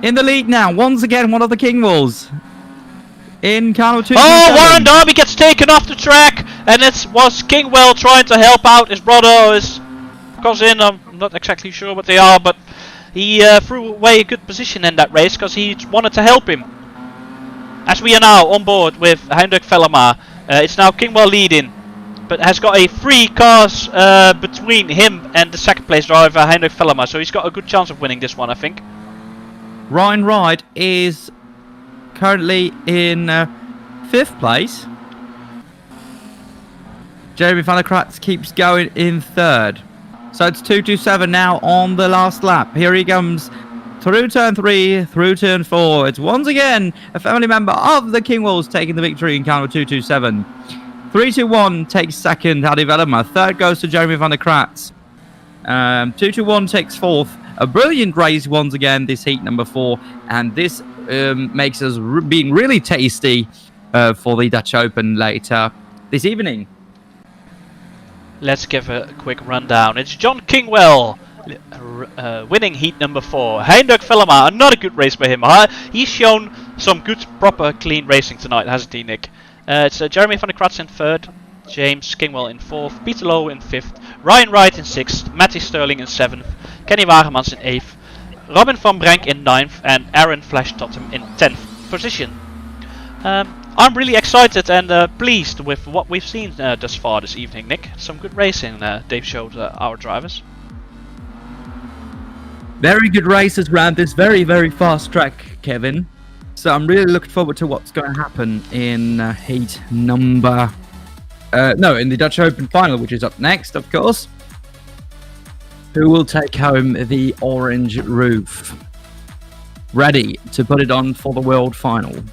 In the lead now, once again, one of the Kingwells. In Carlo 2. Oh, Warren Darby gets taken off the track, and it was Kingwell trying to help out his brother. Goes in, I'm not exactly sure what they are, but he threw away a good position in that race because he wanted to help him. As we are now on board with Hendrik Velema, it's now Kingwell leading, but has got a 3 cars between him and the second place driver, Hendrik Velema, so he's got a good chance of winning this one, I think. Ryan Wright is currently in 5th place. Jeremy van der Kratz keeps going in 3rd. So it's 227 now on the last lap. Here he comes through turn 3, through turn 4. It's once again a family member of the Kingwells taking the victory in Carlo 227. 321 takes 2nd, Adi Velema. 3rd goes to Jeremy van der Kratz. 221 takes 4th. A brilliant race once again, this heat number 4, and this makes us being really tasty for the Dutch Open later this evening. Let's give a quick rundown. It's John Kingwell winning heat number 4. Hendrik Velema, another good race by him. He's shown some good, proper, clean racing tonight, hasn't he, Nick? It's Jeremy van der Kratz in 3rd, James Kingwell in 4th, Peter Lowe in 5th, Ryan Wright in 6th, Matty Sterling in 7th, Kenny Wagemans in 8th, Robin van Brenk in 9th, and Aaron Flash Totem in 10th position. I'm really excited and pleased with what we've seen thus far this evening, Nick. Some good racing they've showed our drivers. Very good races around this very, very fast track, Kevin. So I'm really looking forward to what's going to happen in heat number... in the Dutch Open final, which is up next, of course. Who will take home the orange roof? Ready to put it on for the world final.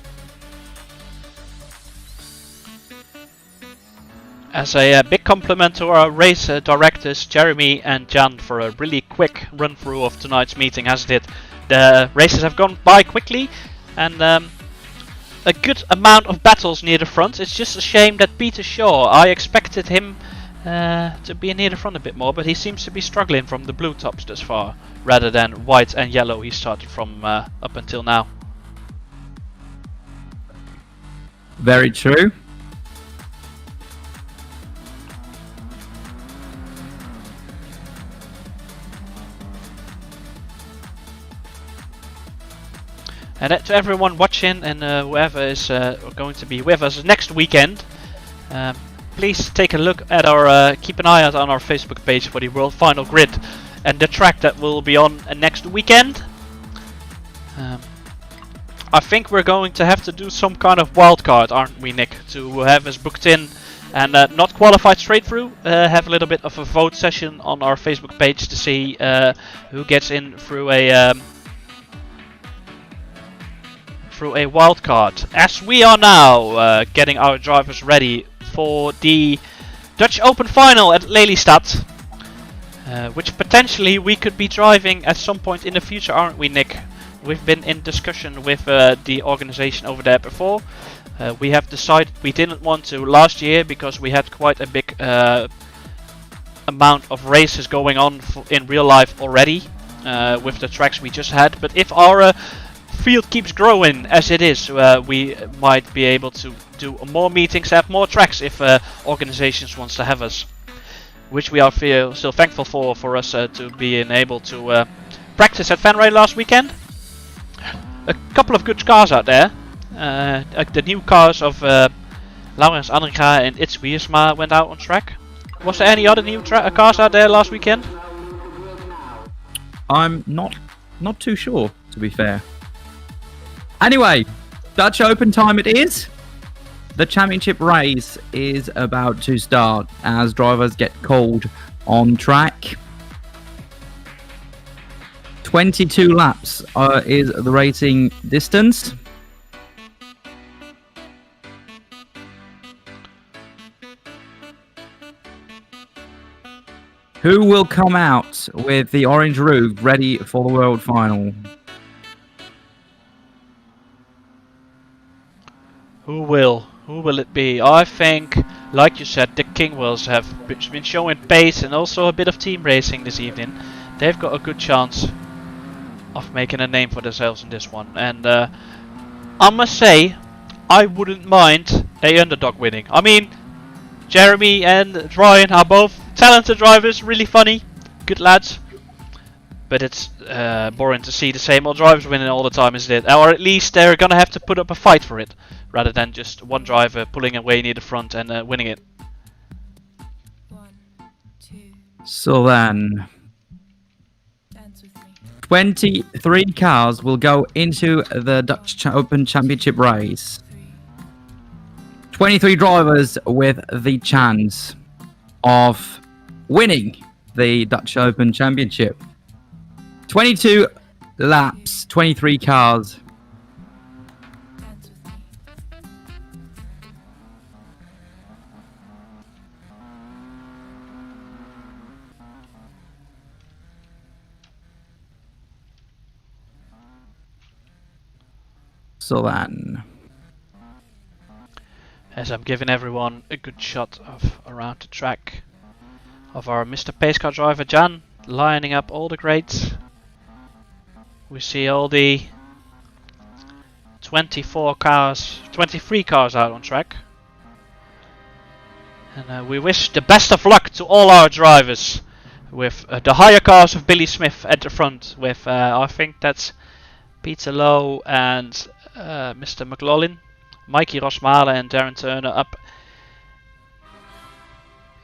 As a big compliment to our race directors, Jeremy and Jan, for a really quick run through of tonight's meeting, hasn't it? The races have gone by quickly, and a good amount of battles near the front. It's just a shame that Peter Shaw, I expected him to be near the front a bit more, but he seems to be struggling from the blue tops thus far, rather than white and yellow he started from up until now. Very true. And to everyone watching and whoever is going to be with us next weekend, please take a look at our, keep an eye out on our Facebook page for the World Final Grid and the track that will be on next weekend. I think we're going to have to do some kind of wildcard, aren't we, Nick, to have us booked in and not qualified straight through. Have a little bit of a vote session on our Facebook page to see who gets in through a wildcard, as we are now getting our drivers ready for the Dutch Open final at Lelystad, which potentially we could be driving at some point in the future, aren't we, Nick? We've been in discussion with the organization over there before. We have decided we didn't want to last year because we had quite a big amount of races going on in real life already with the tracks we just had. But if our field keeps growing as it is, we might be able to do more meetings, have more tracks if organizations wants to have us, which we are still thankful for us to being able to practice at Venray last weekend. A couple of good cars out there. The new cars of Laurens Andringa and Itz Wiersma went out on track. Was there any other new cars out there last weekend? I'm not too sure, to be fair. Anyway, Dutch Open time it is. The championship race is about to start as drivers get called on track. 22 laps is the racing distance. Who will come out with the orange roof ready for the world final? Who will? Who will it be? I think, like you said, the Kingwills have been showing pace and also a bit of team racing this evening. They've got a good chance of making a name for themselves in this one. And I must say, I wouldn't mind a underdog winning. I mean, Jeremy and Ryan are both talented drivers, really funny, good lads. But it's boring to see the same old drivers winning all the time, isn't it? Or at least they're gonna have to put up a fight for it, rather than just one driver pulling away near the front and winning it. So then, 23 cars will go into the Dutch Open Championship race. 23 drivers with the chance of winning the Dutch Open Championship. 22 laps, 23 cars. So then, as I'm giving everyone a good shot of around the track of our Mr. Pacecar driver Jan lining up all the grades. We see all the 23 cars out on track. And we wish the best of luck to all our drivers with the higher cars of Billy Smith at the front with I think that's Peter Lowe and Mr. McLaughlin. Mikey Rosmalen and Darren Turner up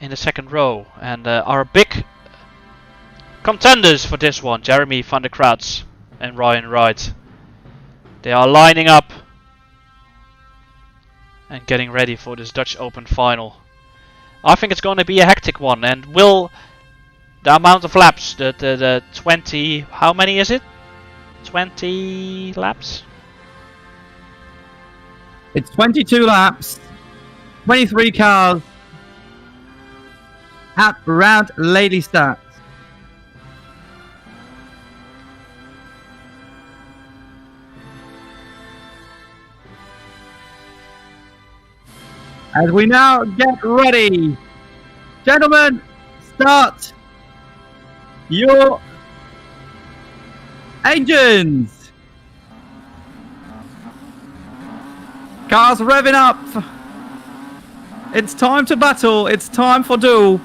in the second row. And our big contenders for this one, Jeremy van der Kraats and Ryan Wright. They are lining up and getting ready for this Dutch Open final. I think it's going to be a hectic one, and will the amount of laps, the 20, how many is it? 20 laps? it's 22 laps, 23 cars at round Lelystad. As we now get ready, gentlemen, start your engines. Cars revving up. It's time to battle. It's time for duel.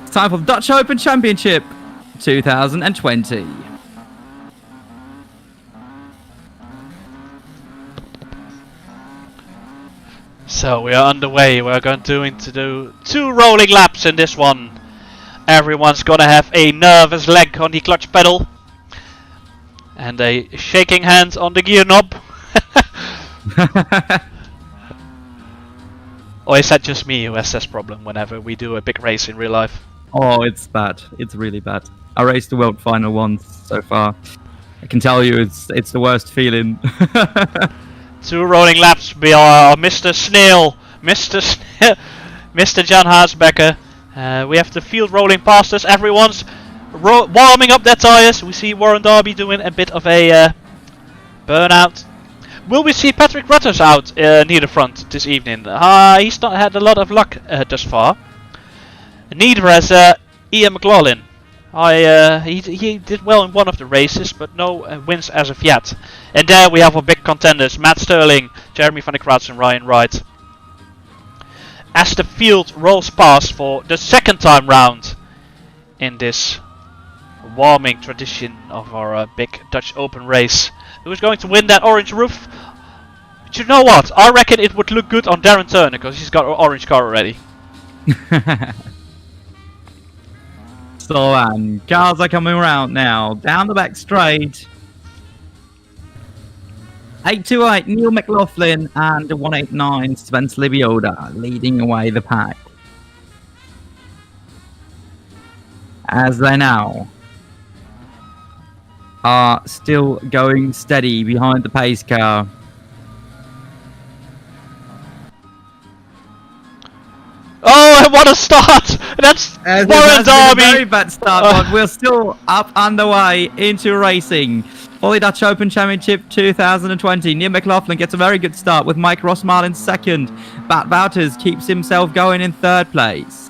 It's time for the Dutch Open Championship 2020. So we are underway. We're going to do 2 rolling laps in this one. Everyone's gonna have a nervous leg on the clutch pedal and a shaking hand on the gear knob. Or is that just me who has this problem whenever we do a big race in real life? Oh, it's bad. It's really bad. I raced the world final once so far. I can tell you it's the worst feeling. 2 rolling laps by our Mr. Snail, Mr. Jan Haasbecker. We have the field rolling past us. Everyone's warming up their tires. We see Warren Darby doing a bit of a burnout. Will we see Patrick Rutters out near the front this evening? He's not had a lot of luck thus far. Neither has Ian McLaughlin. He did well in one of the races, but no wins as of yet. And there we have our big contenders, Matt Sterling, Jeremy van der Kraats and Ryan Wright. As the field rolls past for the second time round in this warming tradition of our big Dutch Open race. Who's going to win that orange roof? But you know what? I reckon it would look good on Darren Turner because he's got an orange car already. So cars are coming around now. Down the back straight. 828 Neil McLaughlin and 189 Spence Libioda leading away the pack. As they now are still going steady behind the pace car. Oh, what a start! That's As it Warren has been a Darby! very bad start, but we're still up underway into racing. For the Dutch Open Championship 2020, Neil McLaughlin gets a very good start with Mike Rosmar in second. Bart Wouters keeps himself going in third place.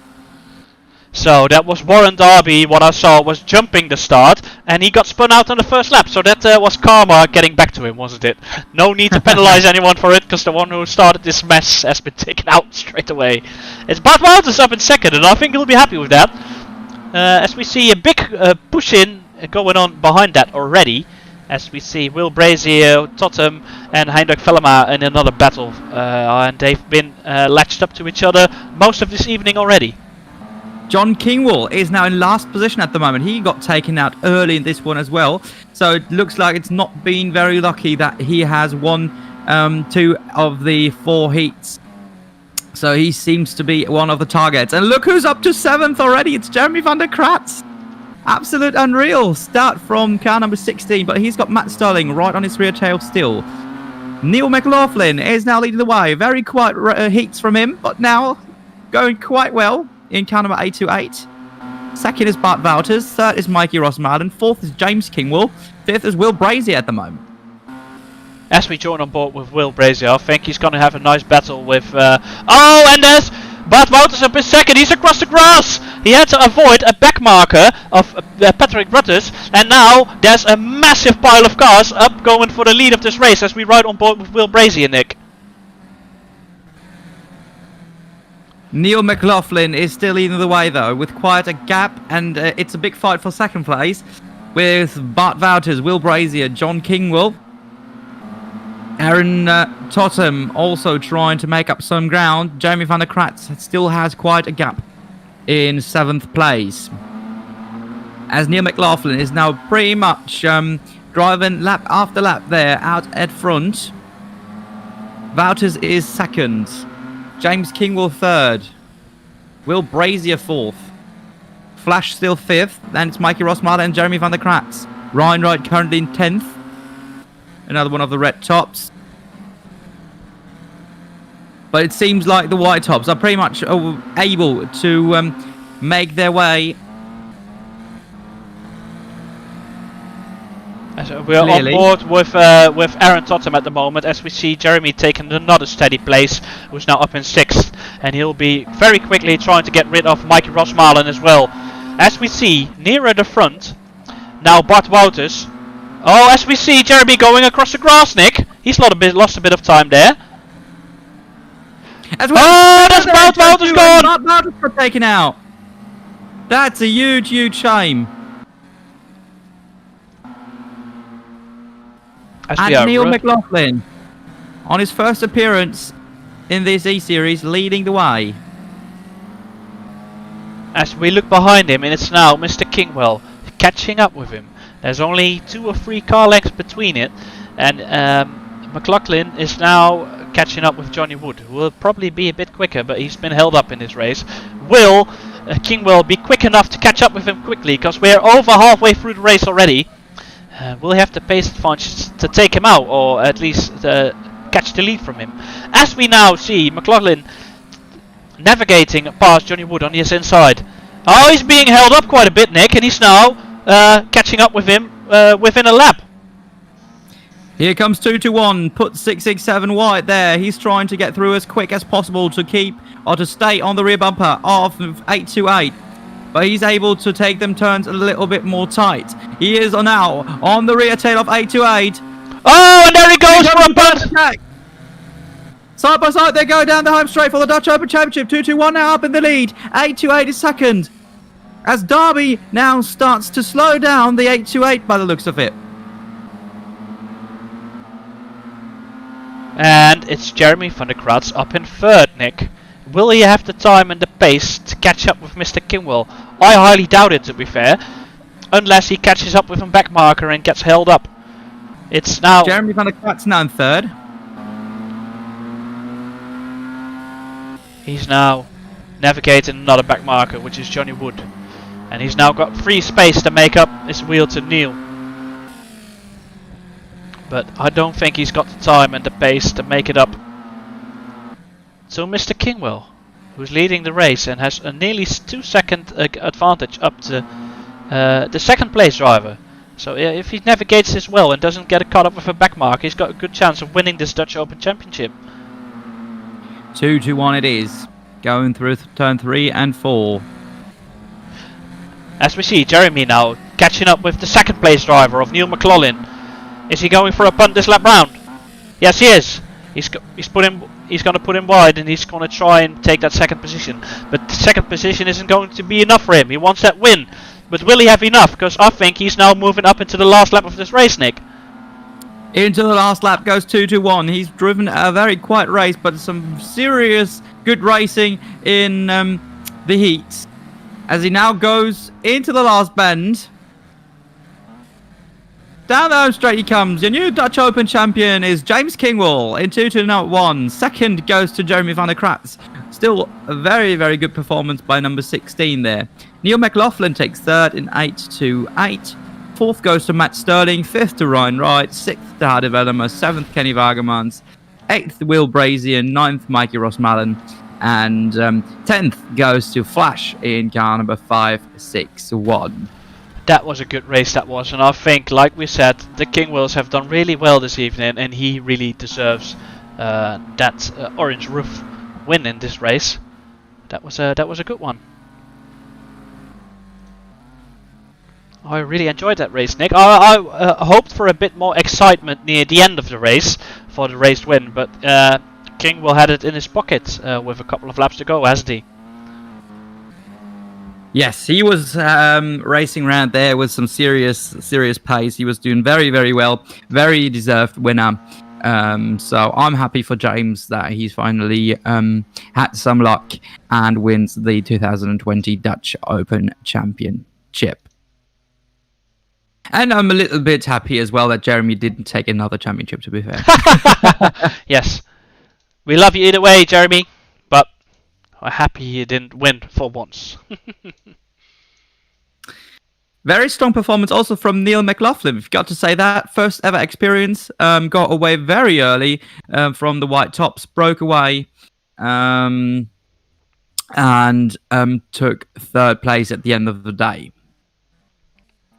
So that was Warren Darby, what I saw was jumping the start, and he got spun out on the first lap, so that was karma getting back to him, wasn't it? No need to penalise anyone for it, because the one who started this mess has been taken out straight away. It's Bart Wouters up in second, and I think he'll be happy with that. As we see a big push-in going on behind that already, as we see Will Brazier, Totem, and Heinrich Vellemaa in another battle, and they've been latched up to each other most of this evening already. John Kingwall is now in last position at the moment. He got taken out early in this one as well. So it looks like it's not been very lucky that he has won 2 of the 4 heats. So he seems to be one of the targets. And look who's up to 7th already. It's Jeremy van der Kratz. Absolute unreal start from car number 16. But he's got Matt Starling right on his rear tail still. Neil McLaughlin is now leading the way. Very quiet heats from him. But now going quite well in car number 828. Second is Bart Wouters. Third is Mikey Rosmar. Fourth is James Kingwell. Fifth is Will Brazier at the moment. As we join on board with Will Brazier, I think he's going to have a nice battle with... oh, and there's Bart Wouters up in second. He's across the grass. He had to avoid a back marker of Patrick Rutters. And now there's a massive pile of cars up going for the lead of this race as we ride on board with Will Brazier, Nick. Neil McLaughlin is still leading the way though, with quite a gap, and it's a big fight for second place, with Bart Wouters, Will Brazier, John Kingwell, Aaron Totem also trying to make up some ground. Jeremy van der Kratz still has quite a gap in 7th place, as Neil McLaughlin is now pretty much driving lap after lap there out at front. Wouters is second. James Kingwell third. Will Brazier fourth. Flash still fifth. Then it's Mikey Rosmar and Jeremy van der Kratz. Ryan Wright currently in 10th. Another one of the red tops. But it seems like the white tops are pretty much able to make their way. We're on board with Aaron Totem at the moment, as we see Jeremy taking another steady place, who's now up in 6th, and he'll be very quickly trying to get rid of Mikey Rosmalen as well. As we see nearer the front, now Bart Wouters. Oh, as we see Jeremy going across the grass, Nick. He's lost a bit of time there. Oh, there's Bart Wouters gone! Bart Wouters got taken out. That's a huge, huge shame. And Neil McLaughlin, on his first appearance in this E-Series, leading the way. As we look behind him, and it's now Mr. Kingwell catching up with him. There's only 2 or 3 car lengths between it, and McLaughlin is now catching up with Johnny Wood, who will probably be a bit quicker, but he's been held up in this race. Will Kingwell be quick enough to catch up with him quickly, because we're over halfway through the race already. We'll have the pace advantage to take him out, or at least catch the lead from him. As we now see McLaughlin navigating past Johnny Wood on his inside. Oh, he's being held up quite a bit, Nick, and he's now catching up with him within a lap. Here comes 2-1, put 667 wide there. He's trying to get through as quick as possible to keep or to stay on the rear bumper of 828. But he's able to take them turns a little bit more tight. He is now on the rear tail of 828. Oh, and there he goes for a punt! Side by side, they go down the home straight for the Dutch Open Championship. 2-1 now up in the lead. 828 is second. As Darby now starts to slow down the 828 by the looks of it. And it's Jeremy van der Kratz up in 3rd, Nick. Will he have the time and the pace to catch up with Mr. Kingwell? I highly doubt it, to be fair. Unless he catches up with a back marker and gets held up. It's now... Jeremy van der Kratz now in 3rd. He's now navigating another back marker, which is Johnny Wood. And he's now got free space to make up his wheel to Neil. but I don't think he's got the time and the pace to make it up. So Mr. Kingwell, who's leading the race and has a nearly 2-second advantage up to the second place driver. So if he navigates this well and doesn't get caught up with a backmark, he's got a good chance of winning this Dutch Open Championship. 2-1 it is, going through turn 3 and 4. As we see Jeremy now catching up with the second place driver of Neil McLaughlin. Is he going for a punt this lap round? Yes, he is. He's going to put him wide, and he's going to try and take that second position. But the second position isn't going to be enough for him. He wants that win. But will he have enough? Because I think he's now moving up into the last lap of this race, Nick. Into the last lap goes 2-1. He's driven a very quiet race, but some serious good racing in the heats. As he now goes into the last bend. Down the home straight he comes. Your new Dutch Open champion is James Kingwell in 2-1. Second goes to Jeremy van der Kratz. Still a very, very good performance by number 16 there. Neil McLaughlin takes third in 8-8. Fourth goes to Matt Sterling. Fifth to Ryan Wright. Sixth to Hardy Vellemer. Seventh Kenny Wagemans. Eighth Will Brazier. Ninth Mikey Rosmalen. And 10th goes to Flash in car number 561. That was a good race, that was, and I think, like we said, the Kingwells have done really well this evening, and he really deserves that orange roof win in this race. That was a good one. I really enjoyed that race, Nick. I hoped for a bit more excitement near the end of the race for the race win, but Kingwell had it in his pocket with a couple of laps to go, hasn't he? Yes, he was racing around there with some serious pace. He was doing very, very well. Very deserved winner. So I'm happy for James that he's finally had some luck and wins the 2020 Dutch Open Championship. And I'm a little bit happy as well that Jeremy didn't take another championship, to be fair. Yes. We love you either way, Jeremy, but I'm happy you didn't win for once. Very strong performance also from Neil McLaughlin. We've got to say that. First ever experience. Got away very early from the white tops. Broke away. And took third place at the end of the day.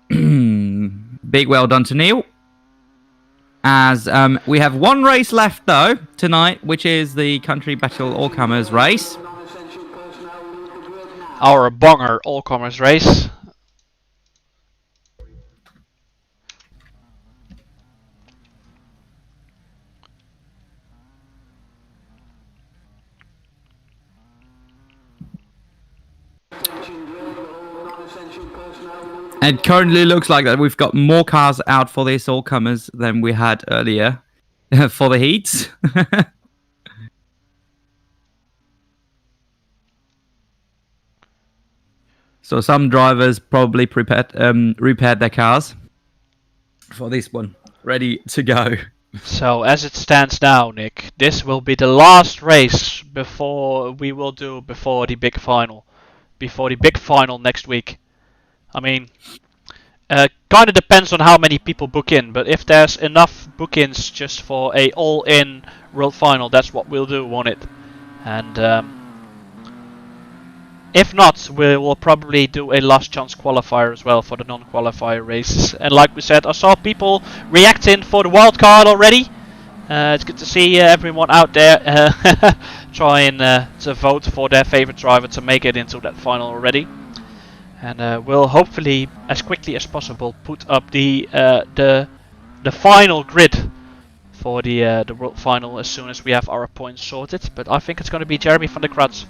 Big well done to Neil. As we have one race left though tonight, which is the Country Battle All-Comers race. Our Bonger All-Comers race. And currently looks like that we've got more cars out for this all-comers than we had earlier for the heats. So some drivers probably repaired their cars for this one, ready to go. So as it stands now, Nick, this will be the last race before the big final. Before the big final next week. I mean, kind of depends on how many people book in, but if there's enough book-ins just for a all-in world final, that's what we'll do, won't it? And if not, we will probably do a last chance qualifier as well for the non-qualifier races. And like we said, I saw people reacting for the wild card already. It's good to see everyone out there trying to vote for their favorite driver to make it into that final already. And we'll hopefully, as quickly as possible, put up the final grid for the world final as soon as we have our points sorted. But I think it's going to be Jeremy van der Kratz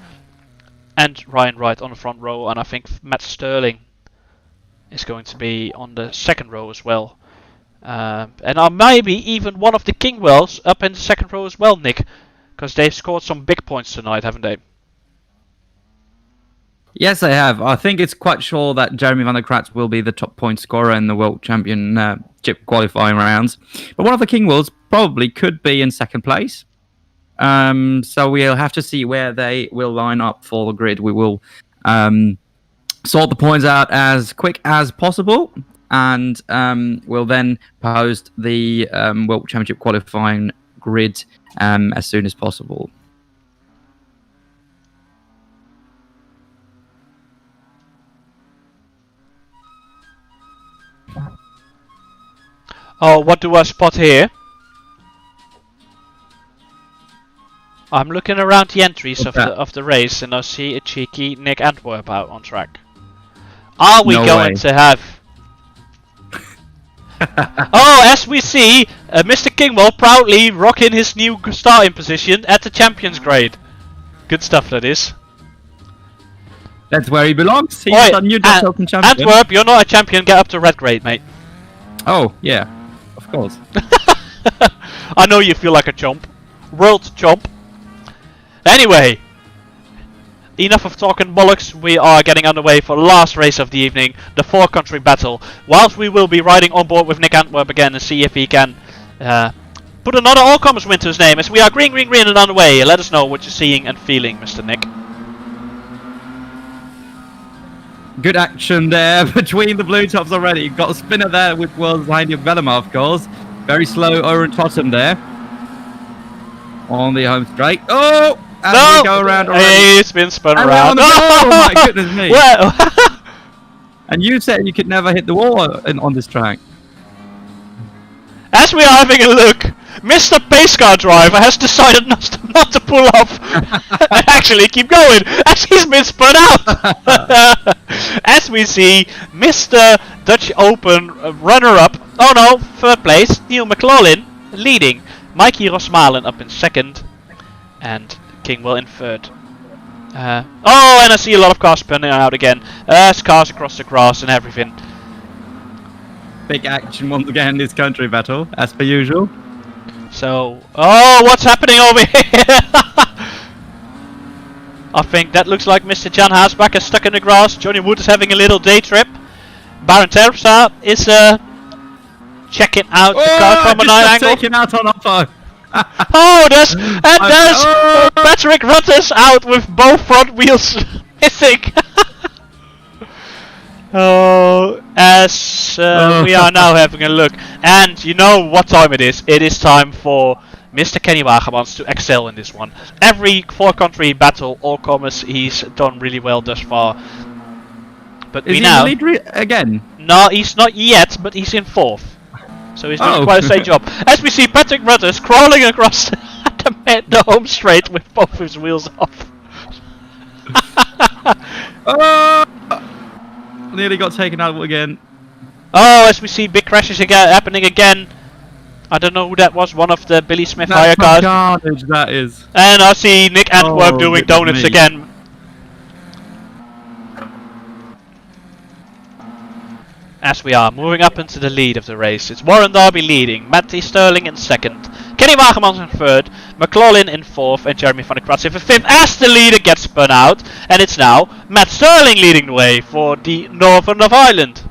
and Ryan Wright on the front row, and I think Matt Sterling is going to be on the second row as well. And maybe even one of the Kingwells up in the second row as well, Nick, because they've scored some big points tonight, haven't they? Yes, I have. I think it's quite sure that Jeremy van der Kratz will be the top point scorer in the World Championship qualifying rounds. But one of the Kingwells probably could be in second place. So we'll have to see where they will line up for the grid. We will sort the points out as quick as possible. and we'll then post the World Championship qualifying grid as soon as possible. Oh, what do I spot here? I'm looking around the entries of the race, and I see a cheeky Nick Antwerp out on track. Are we going to have? Oh, as we see, Mr. Kingwell proudly rocking his new starting position at the champions grade. Good stuff, that is. That's where he belongs. He's Oi, a new Dutch Open champion. Antwerp, you're not a champion. Get up to red grade, mate. Oh yeah, of course. I know you feel like a chomp. World chomp. Anyway, enough of talking bollocks. We are getting underway for the last race of the evening, the 4-country battle. Whilst we will be riding on board with Nick Antwerp again and see if he can put another all-comers win to his name, as we are green and underway. Let us know what you're seeing and feeling, Mr. Nick. Good action there between the blue tops already. Got a spinner there with World's Heidi Velema, of course. Very slow Oren Totten there. On the home straight. Oh! As we go around already. He's been spun around. Oh my goodness me. Well. And you said you could never hit the wall on this track. As we are having a look, Mr. Pace Car Driver has decided not to pull off and actually keep going, as he's been spun out. As we see Mr. Dutch Open runner-up, oh no, third place, Neil McLaughlin leading, Mikey Rosmalen up in second, and Kingwell in third. Oh, and I see a lot of cars spinning out again. There's cars across the grass and everything. Big action once again in this country battle, as per usual. So, oh, what's happening over here? I think that looks like Mr. Jan Haasbach is stuck in the grass. Johnny Wood is having a little day trip. Baron Terpstra is checking out the car from a night angle. Taken out on offer. Oh, there's Patrick Rutters out with both front wheels missing. Oh, as we are now having a look, and you know what time it is. It is time for Mr. Kenny Wagemans to excel in this one. Every 4-country battle, all comers, he's done really well thus far. But is he in the lead again? No, he's not yet, but he's in 4th. So he's doing quite a safe job. As we see Patrick Rutters crawling across the home straight with both his wheels off. Nearly got taken out again. Oh, as we see big crashes again happening again. I don't know who that was, one of the Billy Smith hire cars. Carnage, that is. And I see Nick Antwerp doing donuts again. As we are moving up into the lead of the race, it's Warren Darby leading, Matty Sterling in second, Kenny Wagemans in third, McLaughlin in fourth, and Jeremy van der Kratz in fifth as the leader gets spun out. And it's now Matt Sterling leading the way for the Northern of Ireland.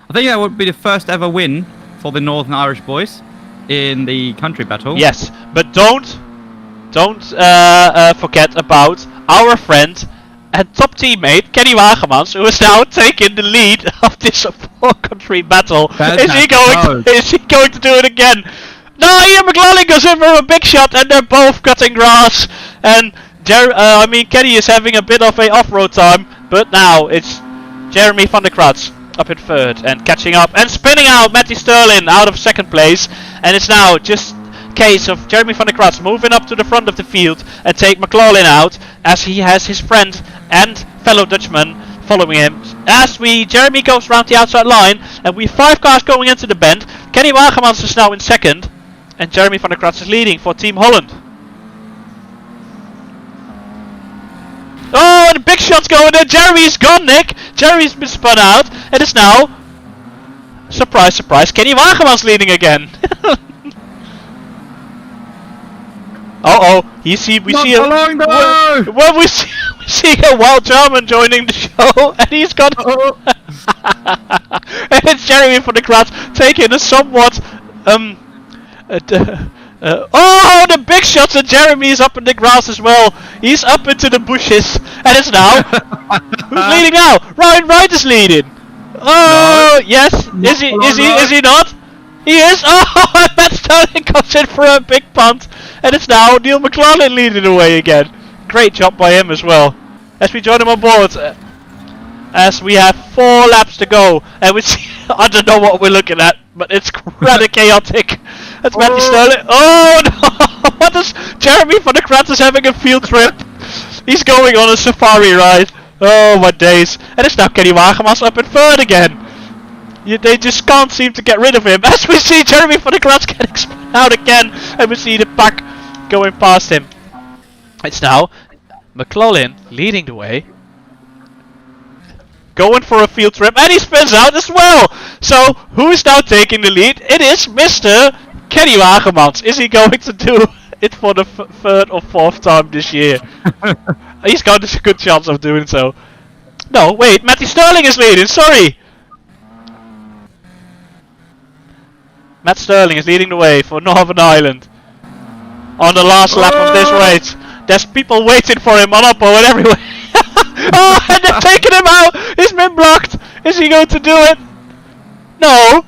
I think that would be the first ever win for the Northern Irish boys in the country battle. Yes, but don't forget about our friend and top teammate Kenny Wagemans, who is now taking the lead of this 4-country battle. Is he going to do it again? No, Ian McLaughlin goes in for a big shot, and they're both cutting grass. And Kenny is having a bit of a off-road time, but now it's Jeremy van der Kratz up in third and catching up and spinning out Matty Sterling out of second place. And it's now just case of Jeremy van der Kratz moving up to the front of the field and take McLaughlin out, as he has his friend and fellow Dutchman following him. As Jeremy goes round the outside line, and we 5 cars going into the bend. Kenny Wagemans is now in second, and Jeremy van der Kratz is leading for Team Holland. Oh, and the big shot's going there. Jeremy's gone, Nick. Jeremy's been spun out, and it's now, surprise, surprise, Kenny Wagemans leading again. We see a wild German joining the show, and he's got. And it's Jeremy van der Kratz taking a somewhat the big shots, and Jeremy is up in the grass as well. He's up into the bushes, and it's now who's leading now? Ryan Wright is leading. Oh, yes. Is he? Hold Is on, he? no. Is he not? He is. Oh, Matt Sterling comes in for a big punt, and it's now Neil McLaughlin leading the way again. Great job by him as well. As we join him on board, as we have 4 laps to go, and we see, I don't know what we're looking at, but it's rather chaotic. That's Matthew Sterling. Oh no! What is Jeremy van der Krat is having a field trip? He's going on a safari ride. Oh my days! And it's now Kenny Wagemans up in third again. They just can't seem to get rid of him. As we see Jeremy van der Krat getting spun out again, and we see the pack going past him. It's now McLaughlin leading the way. Going for a field trip, and he spins out as well. So who is now taking the lead? It is Mr. Kenny Wagemans. Is he going to do it for the 3rd or 4th time this year? He's got a good chance of doing so. No, wait, Matty Sterling is leading. Sorry. Matt Sterling is leading the way for Northern Ireland. On the last lap of this race. There's people waiting for him on Oppo and everywhere. Oh, and they're taking him out! He's been blocked! Is he going to do it? No!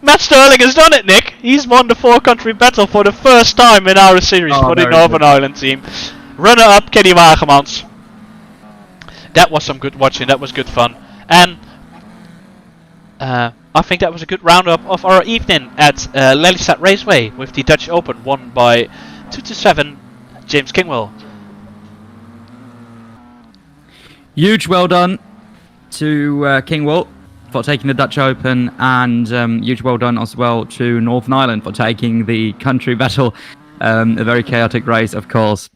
Matt Sterling has done it, Nick! He's won the 4-country battle for the first time in our series for the Northern Ireland team. Runner-up, Kenny Wagemans. That was some good watching, that was good fun. And I think that was a good roundup of our evening at Lelystad Raceway with the Dutch Open won by 2-7 James Kingwell. Huge well done to Kingwell for taking the Dutch Open, and huge well done as well to Northern Ireland for taking the country battle. A very chaotic race, of course.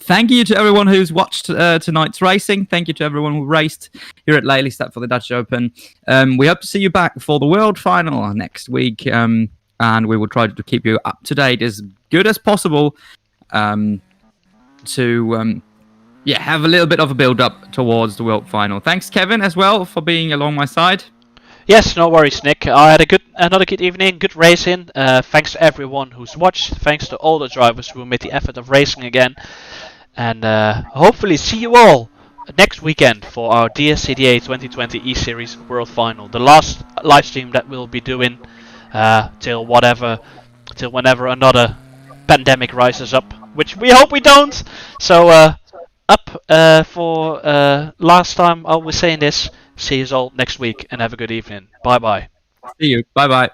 Thank you to everyone who's watched tonight's racing. Thank you to everyone who raced here at Lelystad for the Dutch Open. We hope to see you back for the World Final next week, and we will try to keep you up to date as good as possible to have a little bit of a build-up towards the World Final. Thanks, Kevin, as well, for being along my side. Yes, no worries, Nick. I had another good evening, good racing. Thanks to everyone who's watched. Thanks to all the drivers who made the effort of racing again. And hopefully see you all next weekend for our DSCDA 2020 E-Series World Final. The last live stream that we'll be doing till whenever another pandemic rises up, which we hope we don't. So for last time I was saying this. See you all next week and have a good evening. Bye bye. See you. Bye bye.